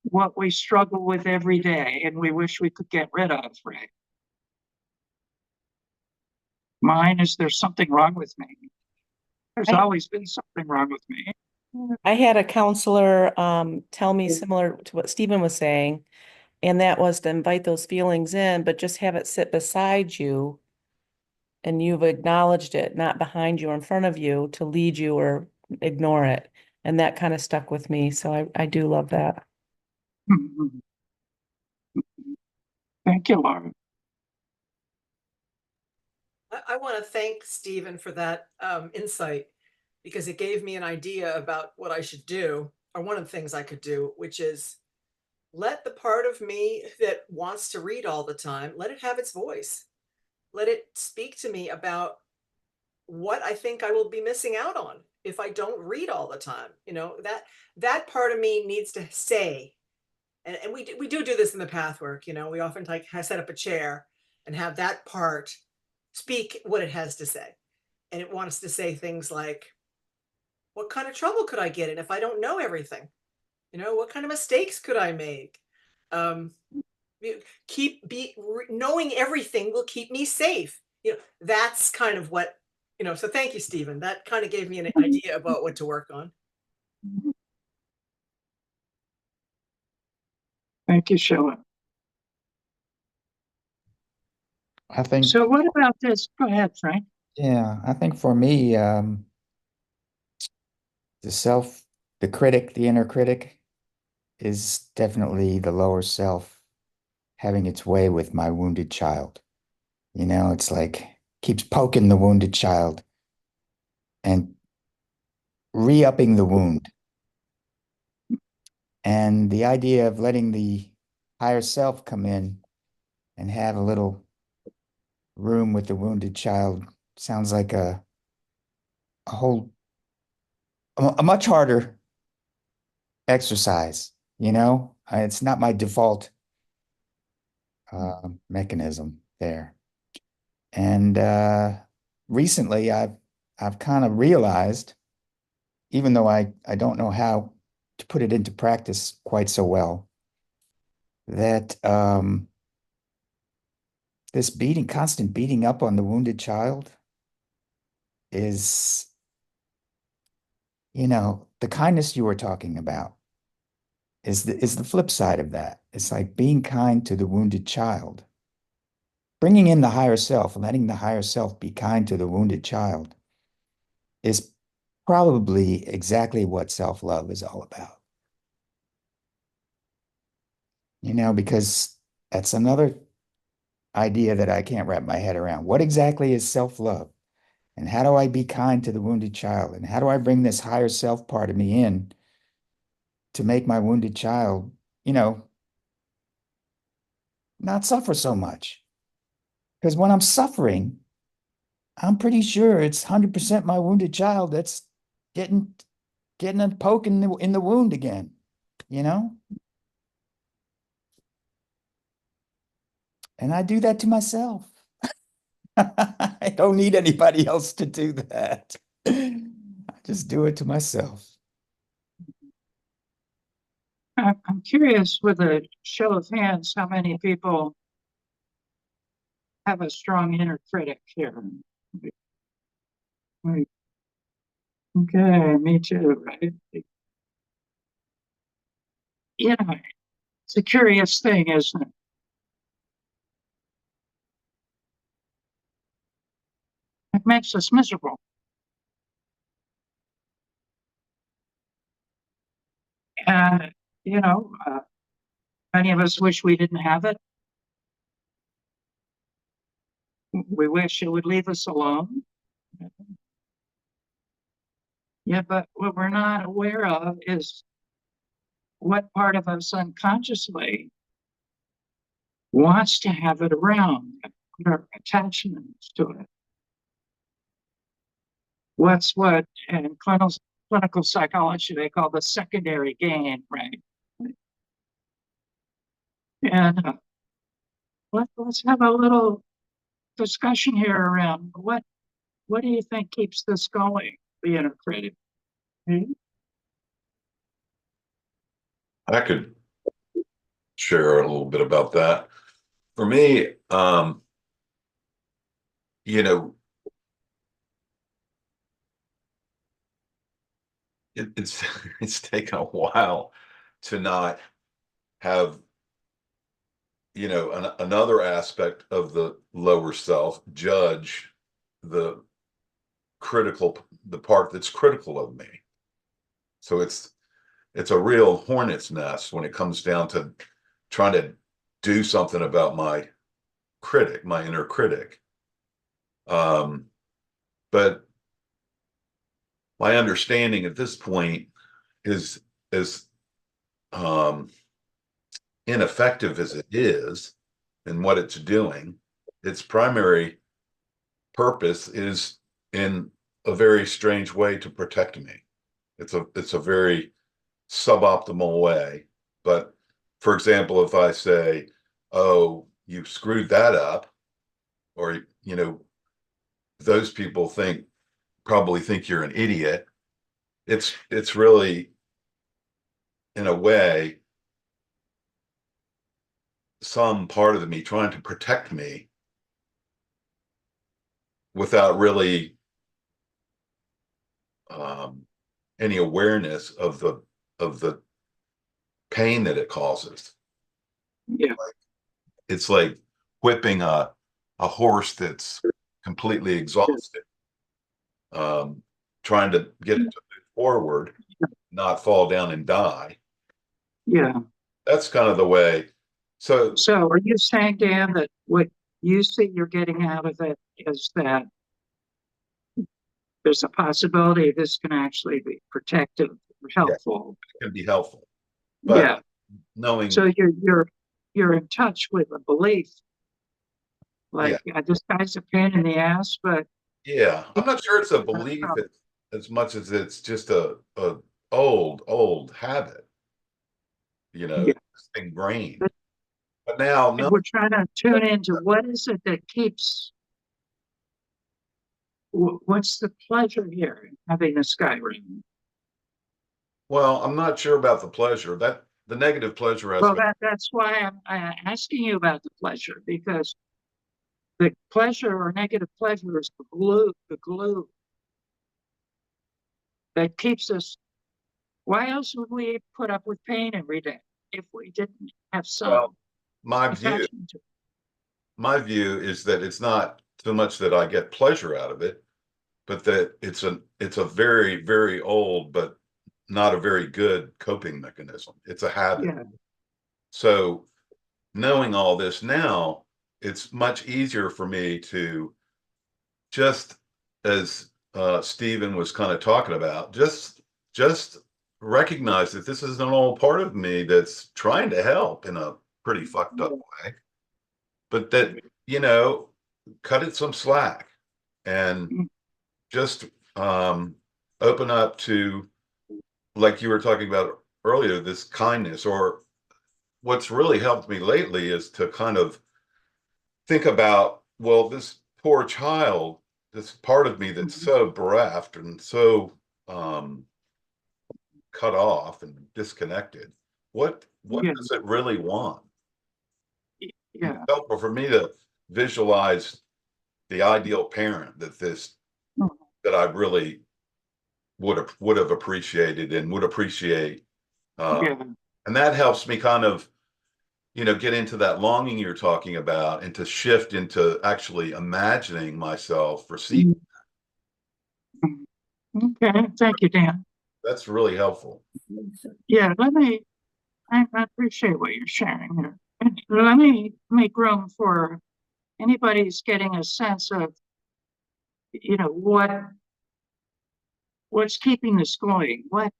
what we struggle with every day and we wish we could get rid of, right? Mine is there's something wrong with me. There's always been something wrong with me. I had a counselor tell me similar to what Stephen was saying, and that was to invite those feelings in, but just have it sit beside you and you've acknowledged it, not behind you or in front of you to lead you or ignore it. And that kind of stuck with me. So I do love that. Thank you, Laura. I want to thank Stephen for that insight, because it gave me an idea about what I should do, or one of the things I could do, which is let the part of me that wants to read all the time, let it have its voice. Let it speak to me about what I think I will be missing out on if I don't read all the time. That part of me needs to say, and we do this in the pathwork. We often set up a chair and have that part speak what it has to say. And it wants to say things like, what kind of trouble could I get in if I don't know everything? What kind of mistakes could I make? Knowing everything will keep me safe. That's kind of what, so thank you, Stephen. That kind of gave me an idea about what to work on. Thank you, Sheila. I think, So what about this? Go ahead, Frank. yeah, I think for me, the critic, the inner critic is definitely the lower self having its way with my wounded child. It's like keeps poking the wounded child and re-upping the wound. And the idea of letting the higher self come in and have a little room with the wounded child sounds like a much harder exercise. It's not my default mechanism there. And recently I've kind of realized, even though I don't know how to put it into practice quite so well, that this constant beating up on the wounded child is, the kindness you were talking about is the flip side of that. It's like being kind to the wounded child, bringing in the higher self, letting the higher self be kind to the wounded child is probably exactly what self-love is all about. Because that's another idea that I can't wrap my head around. What exactly is self-love? And how do I be kind to the wounded child? And how do I bring this higher self part of me in to make my wounded child, not suffer so much? Because when I'm suffering, I'm pretty sure it's 100% my wounded child that's getting a poke in the wound again, And I do that to myself. I don't need anybody else to do that. I just do it to myself. I'm curious, with a show of hands, how many people have a strong inner critic here? Right. Okay, me too, right? It's a curious thing, isn't it? It makes us miserable. And, many of us wish we didn't have it. We wish it would leave us alone. Yeah, but what we're not aware of is what part of us unconsciously wants to have it around, our attachments to it. What's what in clinical psychology they call the secondary gain, right? And let's have a little discussion here around what do you think keeps this going, the inner critic? I could share a little bit about that. For me, it's it's taken a while to not have another aspect of the lower self judge the part that's critical of me. So it's a real hornet's nest when it comes down to trying to do something about my inner critic. But my understanding at this point is as ineffective as it is in what it's doing, its primary purpose is in a very strange way to protect me. It's a very suboptimal way. But for example, if I say, oh, you screwed that up, or those people probably think you're an idiot, it's really, in a way, some part of me trying to protect me without really any awareness of the pain that it causes. Yeah. It's like whipping a horse that's completely exhausted, trying to get it to move forward, not fall down and die. Yeah. That's kind of the way. So are you saying, Dan, that what you see you're getting out of it is that there's a possibility this can actually be protective or helpful? Yeah, it can be helpful. But yeah. Knowing. So you're in touch with a belief. Like, this guy's a pain in the ass, but yeah, I'm not sure it's a belief as much as it's just a old habit, it's ingrained. But now, we're trying to tune into what is it that keeps. What's the pleasure here in having a Skyrim? Well, I'm not sure about the pleasure. That the negative pleasure aspect. Well, that's why I'm asking you about the pleasure, because the pleasure or negative pleasure is the glue that keeps us. Why else would we put up with pain every day if we didn't have some? My view is that it's not so much that I get pleasure out of it, but that it's a very, very old but not a very good coping mechanism. It's a habit. Yeah. So knowing all this now, it's much easier for me to just, as Stephen was kind of talking about, just recognize that this is an old part of me that's trying to help in a pretty fucked up way, but that, you know, cut it some slack and just open up to, like you were talking about earlier, this kindness. Or what's really helped me lately is to kind of think about, well, this poor child, this part of me that's so bereft and so cut off and disconnected, what does it really want? Yeah. It's helpful for me to visualize the ideal parent that I really would have appreciated and would appreciate. And that helps me kind of, you know, get into that longing you're talking about and to shift into actually imagining myself receiving. Okay, thank you, Dan. That's really helpful. Yeah, I appreciate what you're sharing here. And let me make room for anybody who's getting a sense of, you know, what's keeping this going? What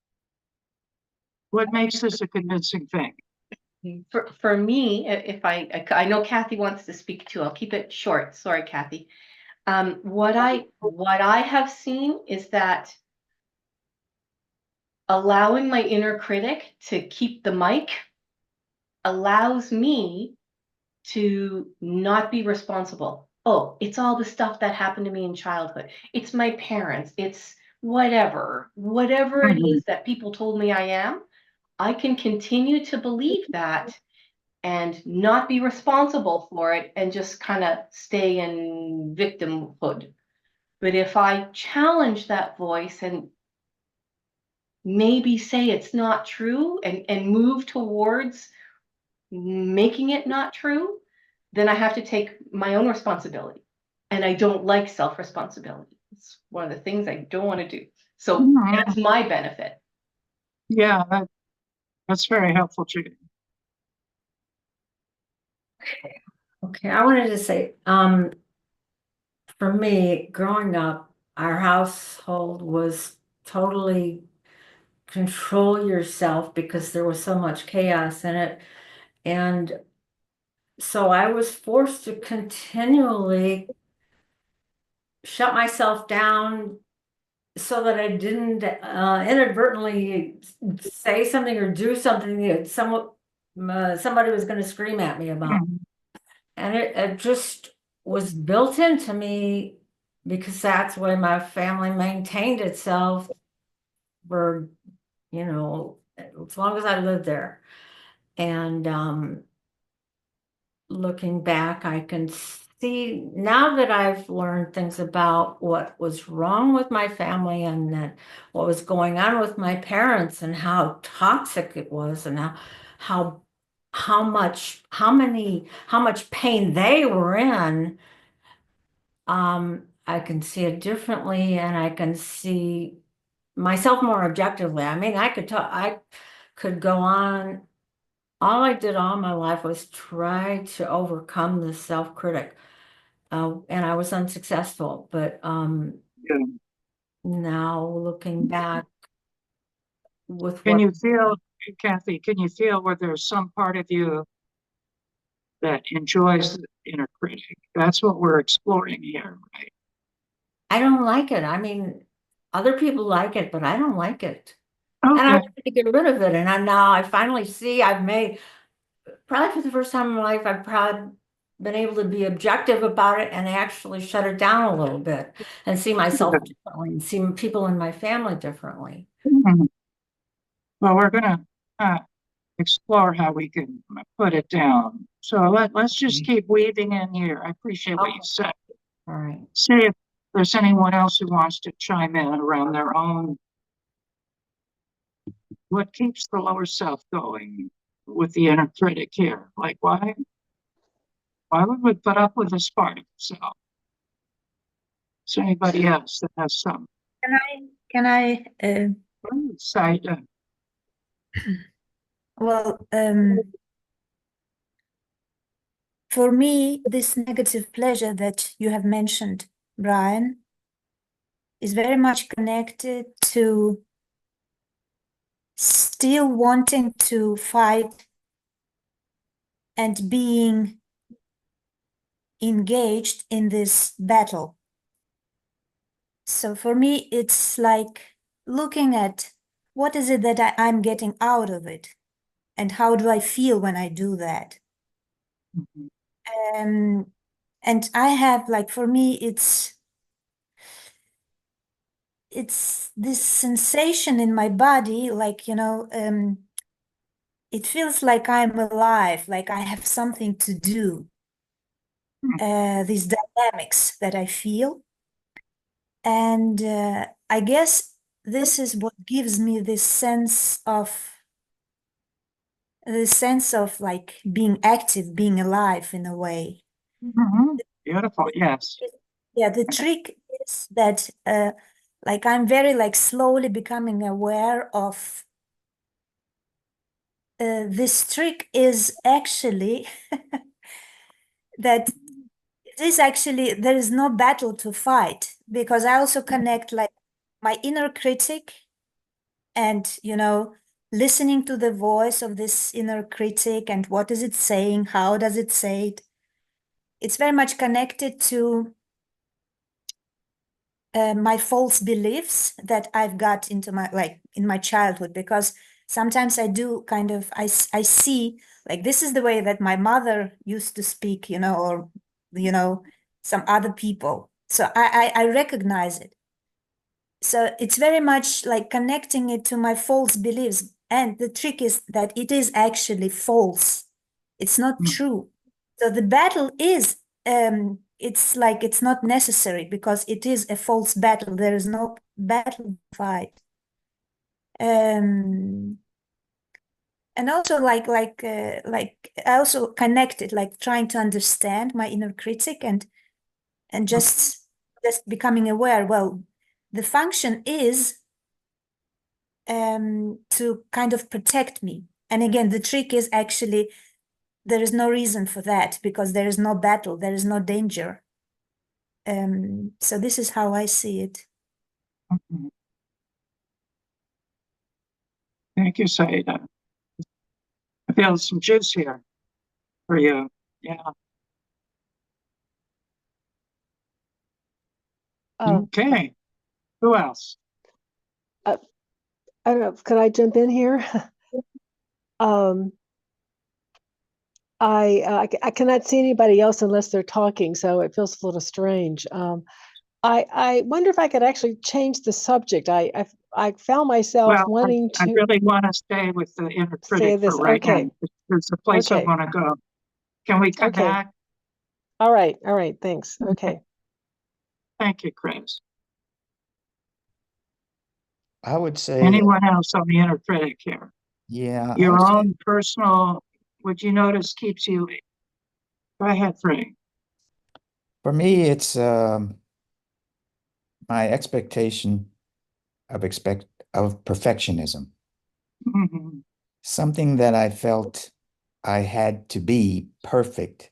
makes this a convincing thing? For me, if I know Kathy wants to speak too, I'll keep it short. Sorry, Kathy. What I have seen is that allowing my inner critic to keep the mic allows me to not be responsible. Oh, it's all the stuff that happened to me in childhood. It's my parents. It's whatever it is that people told me I am. I can continue to believe that and not be responsible for it and just kind of stay in victimhood. But if I challenge that voice and maybe say it's not true and move towards making it not true, then I have to take my own responsibility. And I don't like self-responsibility. It's one of the things I don't want to do. So that's my benefit. Yeah, that's very helpful, Judy. Okay, I wanted to say, for me, growing up, our household was totally control yourself because there was so much chaos in it. And so I was forced to continually shut myself down so that I didn't inadvertently say something or do something that somebody was going to scream at me about. And it just was built into me because that's the way my family maintained itself for, you know, as long as I lived there. And looking back, I can see now that I've learned things about what was wrong with my family and that what was going on with my parents and how toxic it was and how much pain they were in. I can see it differently and I can see myself more objectively. I mean, I could go on. All I did all my life was try to overcome the self-critic, and I was unsuccessful. But now looking back, Can you feel, Kathy? Can you feel where there's some part of you that enjoys the inner critic? That's what we're exploring here, right? I don't like it. I mean, other people like it, but I don't like it. Okay. And I want to get rid of it. And I finally see I've made, probably for the first time in my life, I've probably been able to be objective about it and actually shut it down a little bit and see myself differently and see people in my family differently. Well, we're going to explore how we can put it down. So let's just keep weaving in here. I appreciate what you said. All right. See if there's anyone else who wants to chime in around their own. What keeps the lower self going with the inner critic here? Like, why would we put up with this part of ourselves? Is there anybody else that has some? Can I side? Well, for me, this negative pleasure that you have mentioned, Brian, is very much connected to still wanting to fight and being engaged in this battle. So for me, it's like looking at what is it that I'm getting out of it, and how do I feel when I do that? And I have, like, for me, it's this sensation in my body, like, it feels like I'm alive, like I have something to do. These dynamics that I feel. And I guess this is what gives me this sense of like being active, being alive in a way. Beautiful, yes. Yeah, the trick is that like I'm very like slowly becoming aware of this trick is actually that it is actually, there is no battle to fight, because I also connect like my inner critic and, listening to the voice of this inner critic and what is it saying, how does it say it. It's very much connected to my false beliefs that I've got into my, like in my childhood, because sometimes I do kind of, I see like this is the way that my mother used to speak, or, some other people. So I recognize it. So it's very much like connecting it to my false beliefs. And the trick is that it is actually false. It's not true. So the battle is, it's like it's not necessary because it is a false battle. There is no battle to fight. And also like I also connected, like trying to understand my inner critic and just becoming aware. Well, the function is to kind of protect me. And again, the trick is actually there is no reason for that because there is no battle, there is no danger. So this is how I see it. Thank you, Saida. I feel some juice here for you. Yeah. Okay. Who else? I don't know. Could I jump in here? I cannot see anybody else unless they're talking, so it feels a little strange. I wonder if I could actually change the subject. I found myself wanting to. I really want to stay with the inner critic this. for right Okay. now. There's a place I want to go. Can we come back? All right. Thanks. Okay. Thank you, Chris. I would say anyone else on the inner critic here? Yeah. Your own personal, what you notice keeps you. Go ahead, Frank. For me, it's my expectation of perfectionism. Mm-hmm. Something that I felt I had to be perfect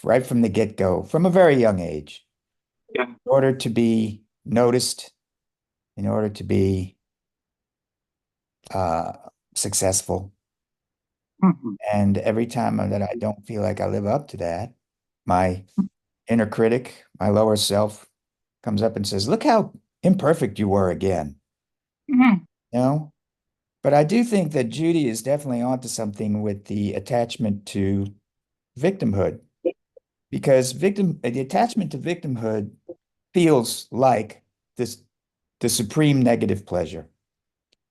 right from the get-go, from a very young age. Yeah. In order to be noticed, in order to be successful. Mm-hmm. And every time that I don't feel like I live up to that, my inner critic, my lower self, comes up and says, "Look how imperfect you were again." Mm-hmm. You know? But I do think that Judy is definitely onto something with the attachment to victimhood, because the attachment to victimhood feels like the supreme negative pleasure.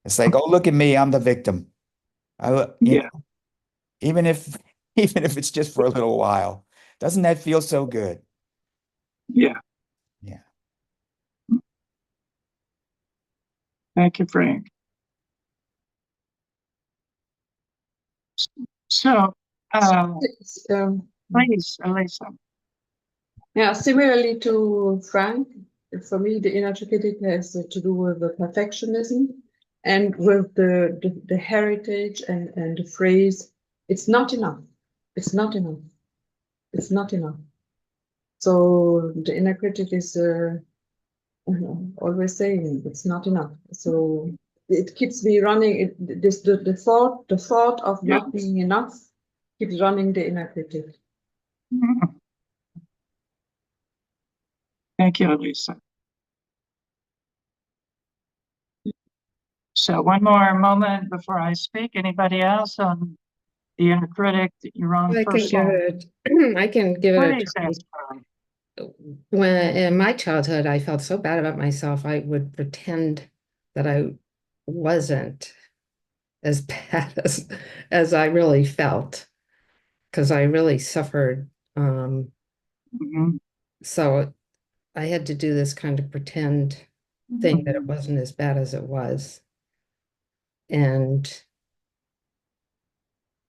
It's like, oh, look at me, I'm the victim. You know, even if it's just for a little while, doesn't that feel so good? Yeah. Yeah. Thank you, Frank. So, please, Elisa. Yeah, similarly to Frank, for me, the inner critic has to do with the perfectionism and with the heritage and the phrase, it's not enough. It's not enough. It's not enough. So the inner critic is always saying it's not enough. So it keeps me running. The thought of not being enough keeps running the inner critic. Thank you, Lisa. So one more moment before I speak. Anybody else on the inner critic, your own I can give personal? it, I can give it a Please try. ask. When in my childhood, I felt so bad about myself, I would pretend that I wasn't as bad as I really felt, because I really suffered. So I had to do this kind of pretend thing that it wasn't as bad as it was. And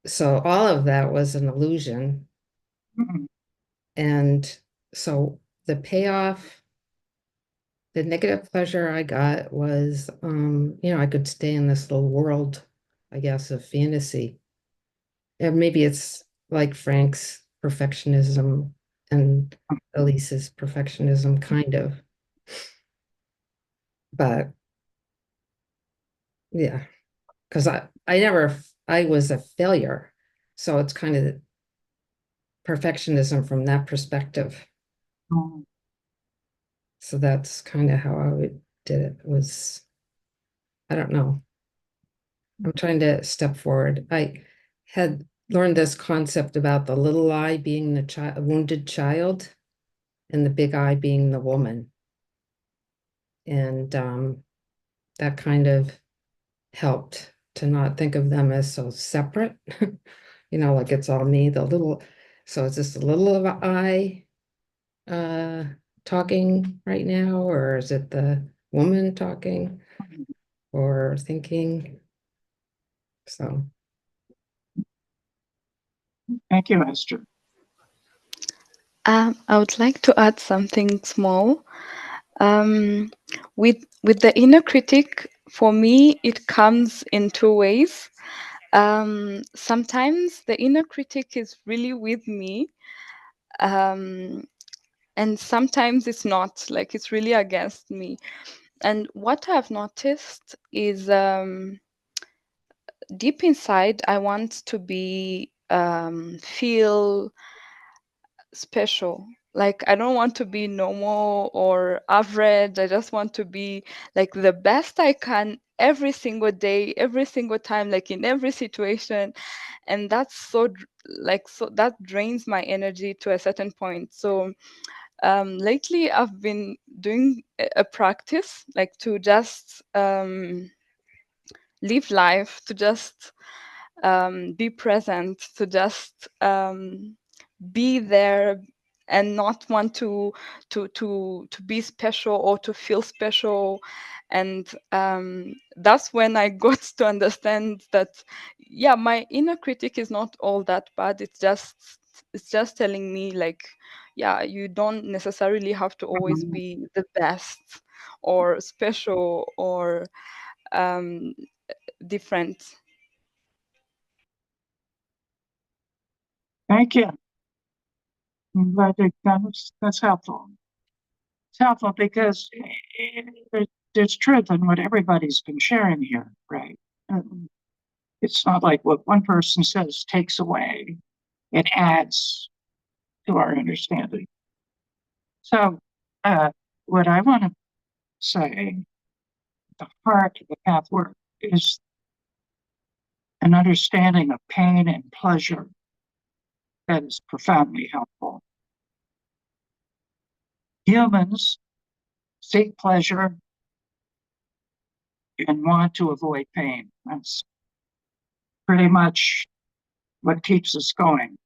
so all of that was an illusion. And so the payoff, the negative pleasure I got was, I could stay in this little world, I guess, of fantasy. And maybe it's like Frank's perfectionism and Elise's perfectionism, kind of. But yeah, because I was a failure. So it's kind of perfectionism from that perspective. So that's kind of how I did it. Was, I don't know. I'm trying to step forward. I had learned this concept about the little I being the wounded child and the big I being the woman. And that kind of helped to not think of them as so separate, like it's all me, so is this the little of I talking right now, or is it the woman talking or thinking? So Thank you, Esther. I would like to add something small. With the inner critic, for me, it comes in two ways. Sometimes the inner critic is really with me, and sometimes it's not, like it's really against me. And what I've noticed is deep inside, I want to be feel special. Like I don't want to be normal or average. I just want to be like the best I can every single day, every single time, like in every situation. And that's so that drains my energy to a certain point. So lately I've been doing a practice like to just live life, to just be present, to just be there and not want to be special or to feel special. And that's when I got to understand that yeah, my inner critic is not all that bad. It's just telling me like, yeah, you don't necessarily have to always be the best or special or different. Thank you. I'm glad that's helpful. It's helpful because there's truth in what everybody's been sharing here, right? It's not like what one person says takes away, it adds to our understanding. So, what I want to say, the heart of the pathwork is an understanding of pain and pleasure that is profoundly helpful. Humans seek pleasure and want to avoid pain. That's pretty much what keeps us going.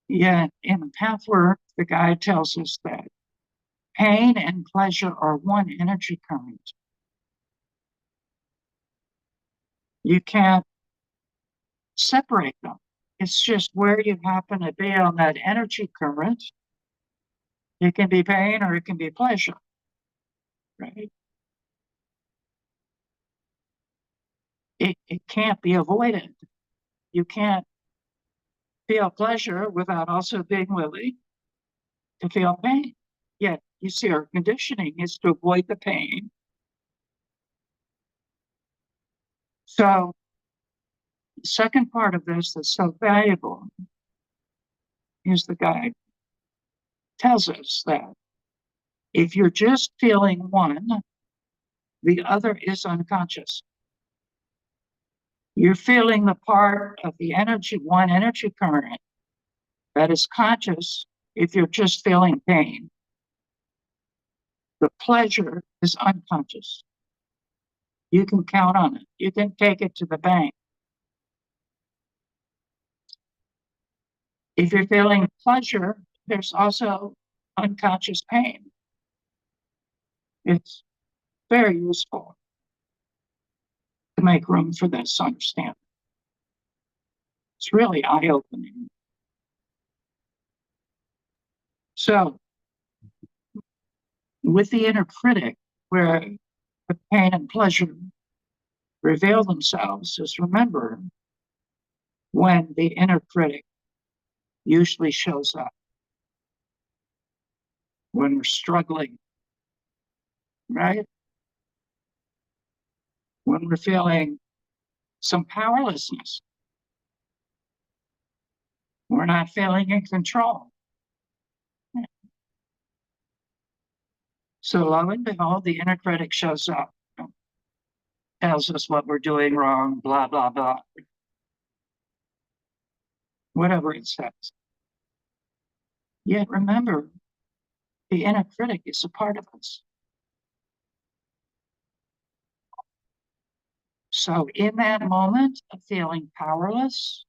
Yet in the pathwork, the guide tells us that pain and pleasure are one energy current. You can't separate them. It's just where you happen to be on that energy current. It can be pain or it can be pleasure, right? It can't be avoided. You can't feel pleasure without also being willing to feel pain. Yet, you see, our conditioning is to avoid the pain. So, the second part of this that's so valuable is the guide tells us that if you're just feeling one, the other is unconscious. You're feeling the part of the energy, one energy current that is conscious if you're just feeling pain. The pleasure is unconscious. You can count on it. You can take it to the bank. If you're feeling pleasure, there's also unconscious pain. It's very useful to make room for this understanding. It's really eye-opening. So, with the inner critic, where the pain and pleasure reveal themselves, is remember when the inner critic usually shows up, when we're struggling, right? When we're feeling some powerlessness, we're not feeling in control. So lo and behold, the inner critic shows up, tells us what we're doing wrong, blah, blah, blah. Whatever it says. Yet remember, the inner critic is a part of us. So in that moment of feeling powerless,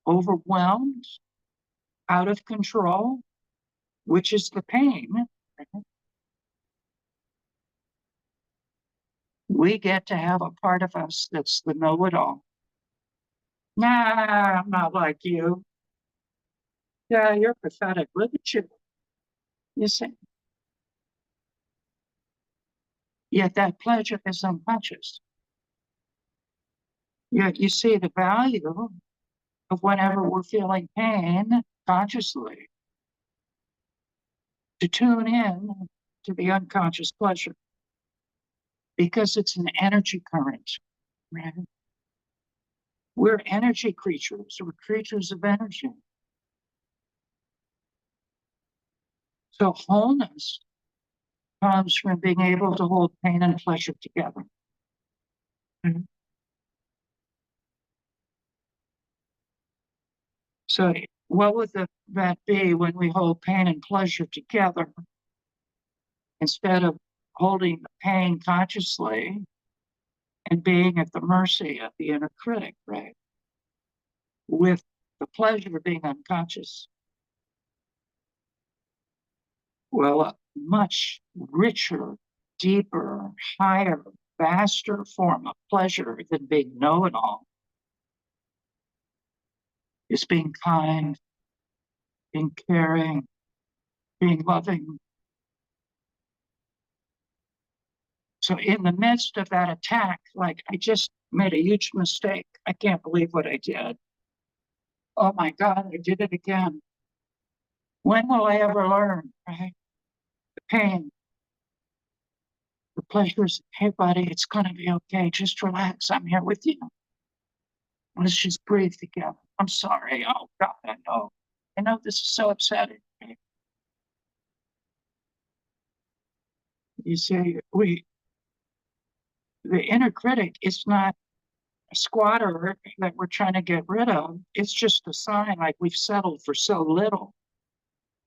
overwhelmed, out of control, which is the pain, we get to have a part of us that's the know-it-all. Nah, I'm not like you. Yeah, you're pathetic. Look at you. You see? Yet that pleasure is unconscious. Yet you see the value of whenever we're feeling pain consciously to tune in to the unconscious pleasure because it's an energy current, right? We're energy creatures. We're creatures of energy. So wholeness comes from being able to hold pain and pleasure together. So what would that be when we hold pain and pleasure together? Instead of holding the pain consciously and being at the mercy of the inner critic, right? With the pleasure being unconscious. Well, a much richer, deeper, higher, vaster form of pleasure than being know-it-all is being kind, being caring, being loving. So in the midst of that attack, like I just made a huge mistake. I can't believe what I did. Oh my God, I did it again. When will I ever learn, right? The pain, the pleasures. Hey, buddy, it's going to be okay. Just relax. I'm here with you. Let's just breathe together. I'm sorry. Oh God, I know this is so upsetting. You see, the inner critic is not a squatter that we're trying to get rid of. It's just a sign like we've settled for so little.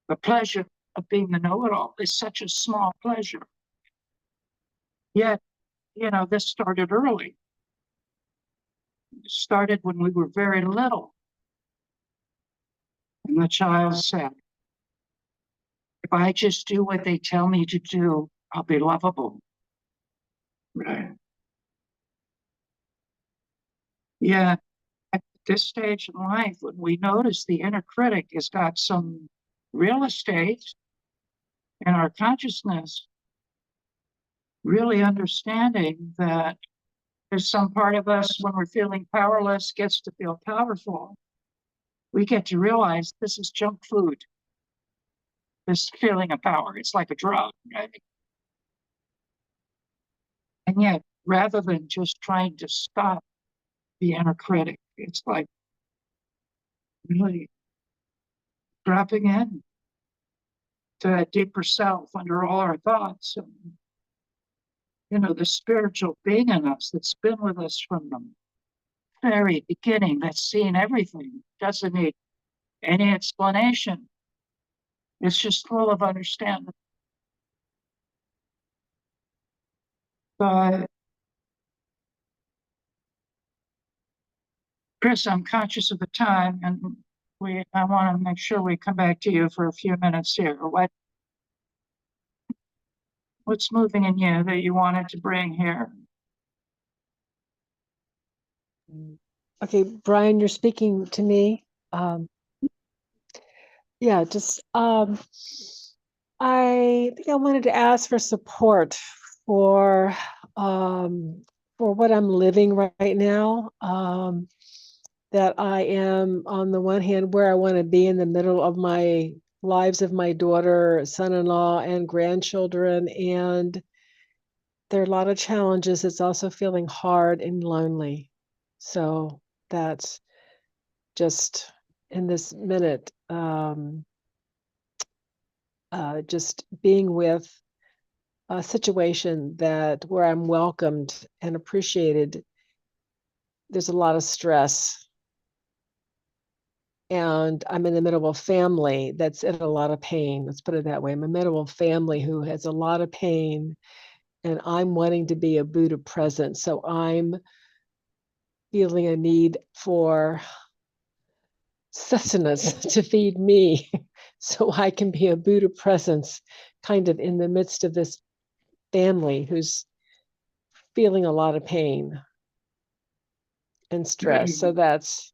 The pleasure of being the know-it-all is such a small pleasure. Yet, this started early. It started when we were very little. And the child said, if I just do what they tell me to do, I'll be lovable. Right. Yeah, at this stage in life, when we notice the inner critic has got some real estate in our consciousness, really understanding that there's some part of us when we're feeling powerless gets to feel powerful. we get to realize this is junk food. This feeling of power, it's like a drug, right? And yet, rather than just trying to stop the inner critic, it's like really dropping in to that deeper self under all our thoughts. And, you know, the spiritual being in us that's been with us from the very beginning, that's seen everything, doesn't need any explanation. It's just full of understanding. But Chris, I'm conscious of the time, and I want to make sure we come back to you for a few minutes here. What's moving in you that you wanted to bring here? Okay, Brian, you're speaking to me. Yeah, just I think I wanted to ask for support for what I'm living right now. That I am, on the one hand, where I want to be in the middle of my lives of my daughter, son-in-law, and grandchildren, and there are a lot of challenges. It's also feeling hard and lonely. So that's just in this minute, just being with a situation where I'm welcomed and appreciated. There's a lot of stress. And I'm in the middle of a family that's in a lot of pain. Let's put it that way. I'm in the middle of a family who has a lot of pain, and I'm wanting to be a Buddha presence. So I'm feeling a need for sustenance to feed me so I can be a Buddha presence kind of in the midst of this family who's feeling a lot of pain and stress. So that's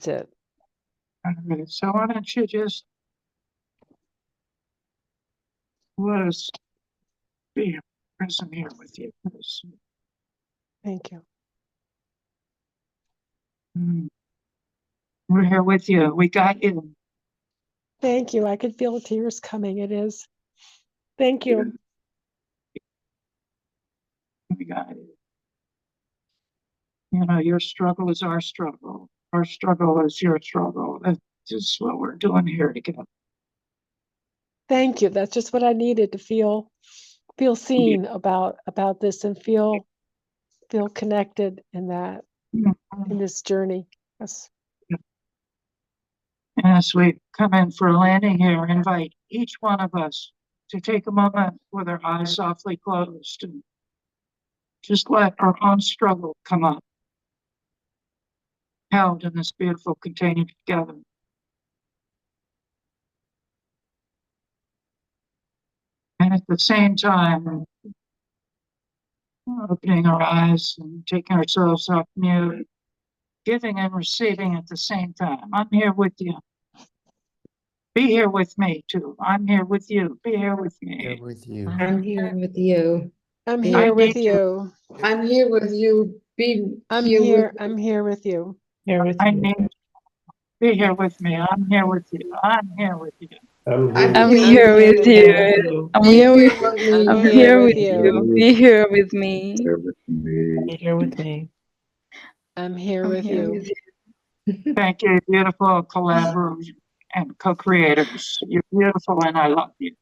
it. So why don't you just let us be present here with you. Thank you. We're here with you. We got you. Thank you. I could feel tears coming. It is. Thank you. We got you. You know, your struggle is our struggle. Our struggle is your struggle. That's just what we're doing here together. Thank you. That's just what I needed to feel seen about this and feel connected in that, in this journey. Yes. And as we come in for a landing here, invite each one of us to take a moment with our eyes softly closed and just let our own struggle come up, held in this beautiful container together. And at the same time, opening our eyes and taking ourselves off mute, giving and receiving at the same time. I'm here with you. Be here with me too. I'm here with you. Be here with me. Here with you. I'm here with you. I'm here with you. I'm here with you. I'm here with you. Here with you. Be here with me. I'm here with you. I'm here with you. I'm here with you. I'm here with you. Be here with me. Be here with me. I'm here with you. Thank you, beautiful collaborators and co-creators. You're beautiful and I love you.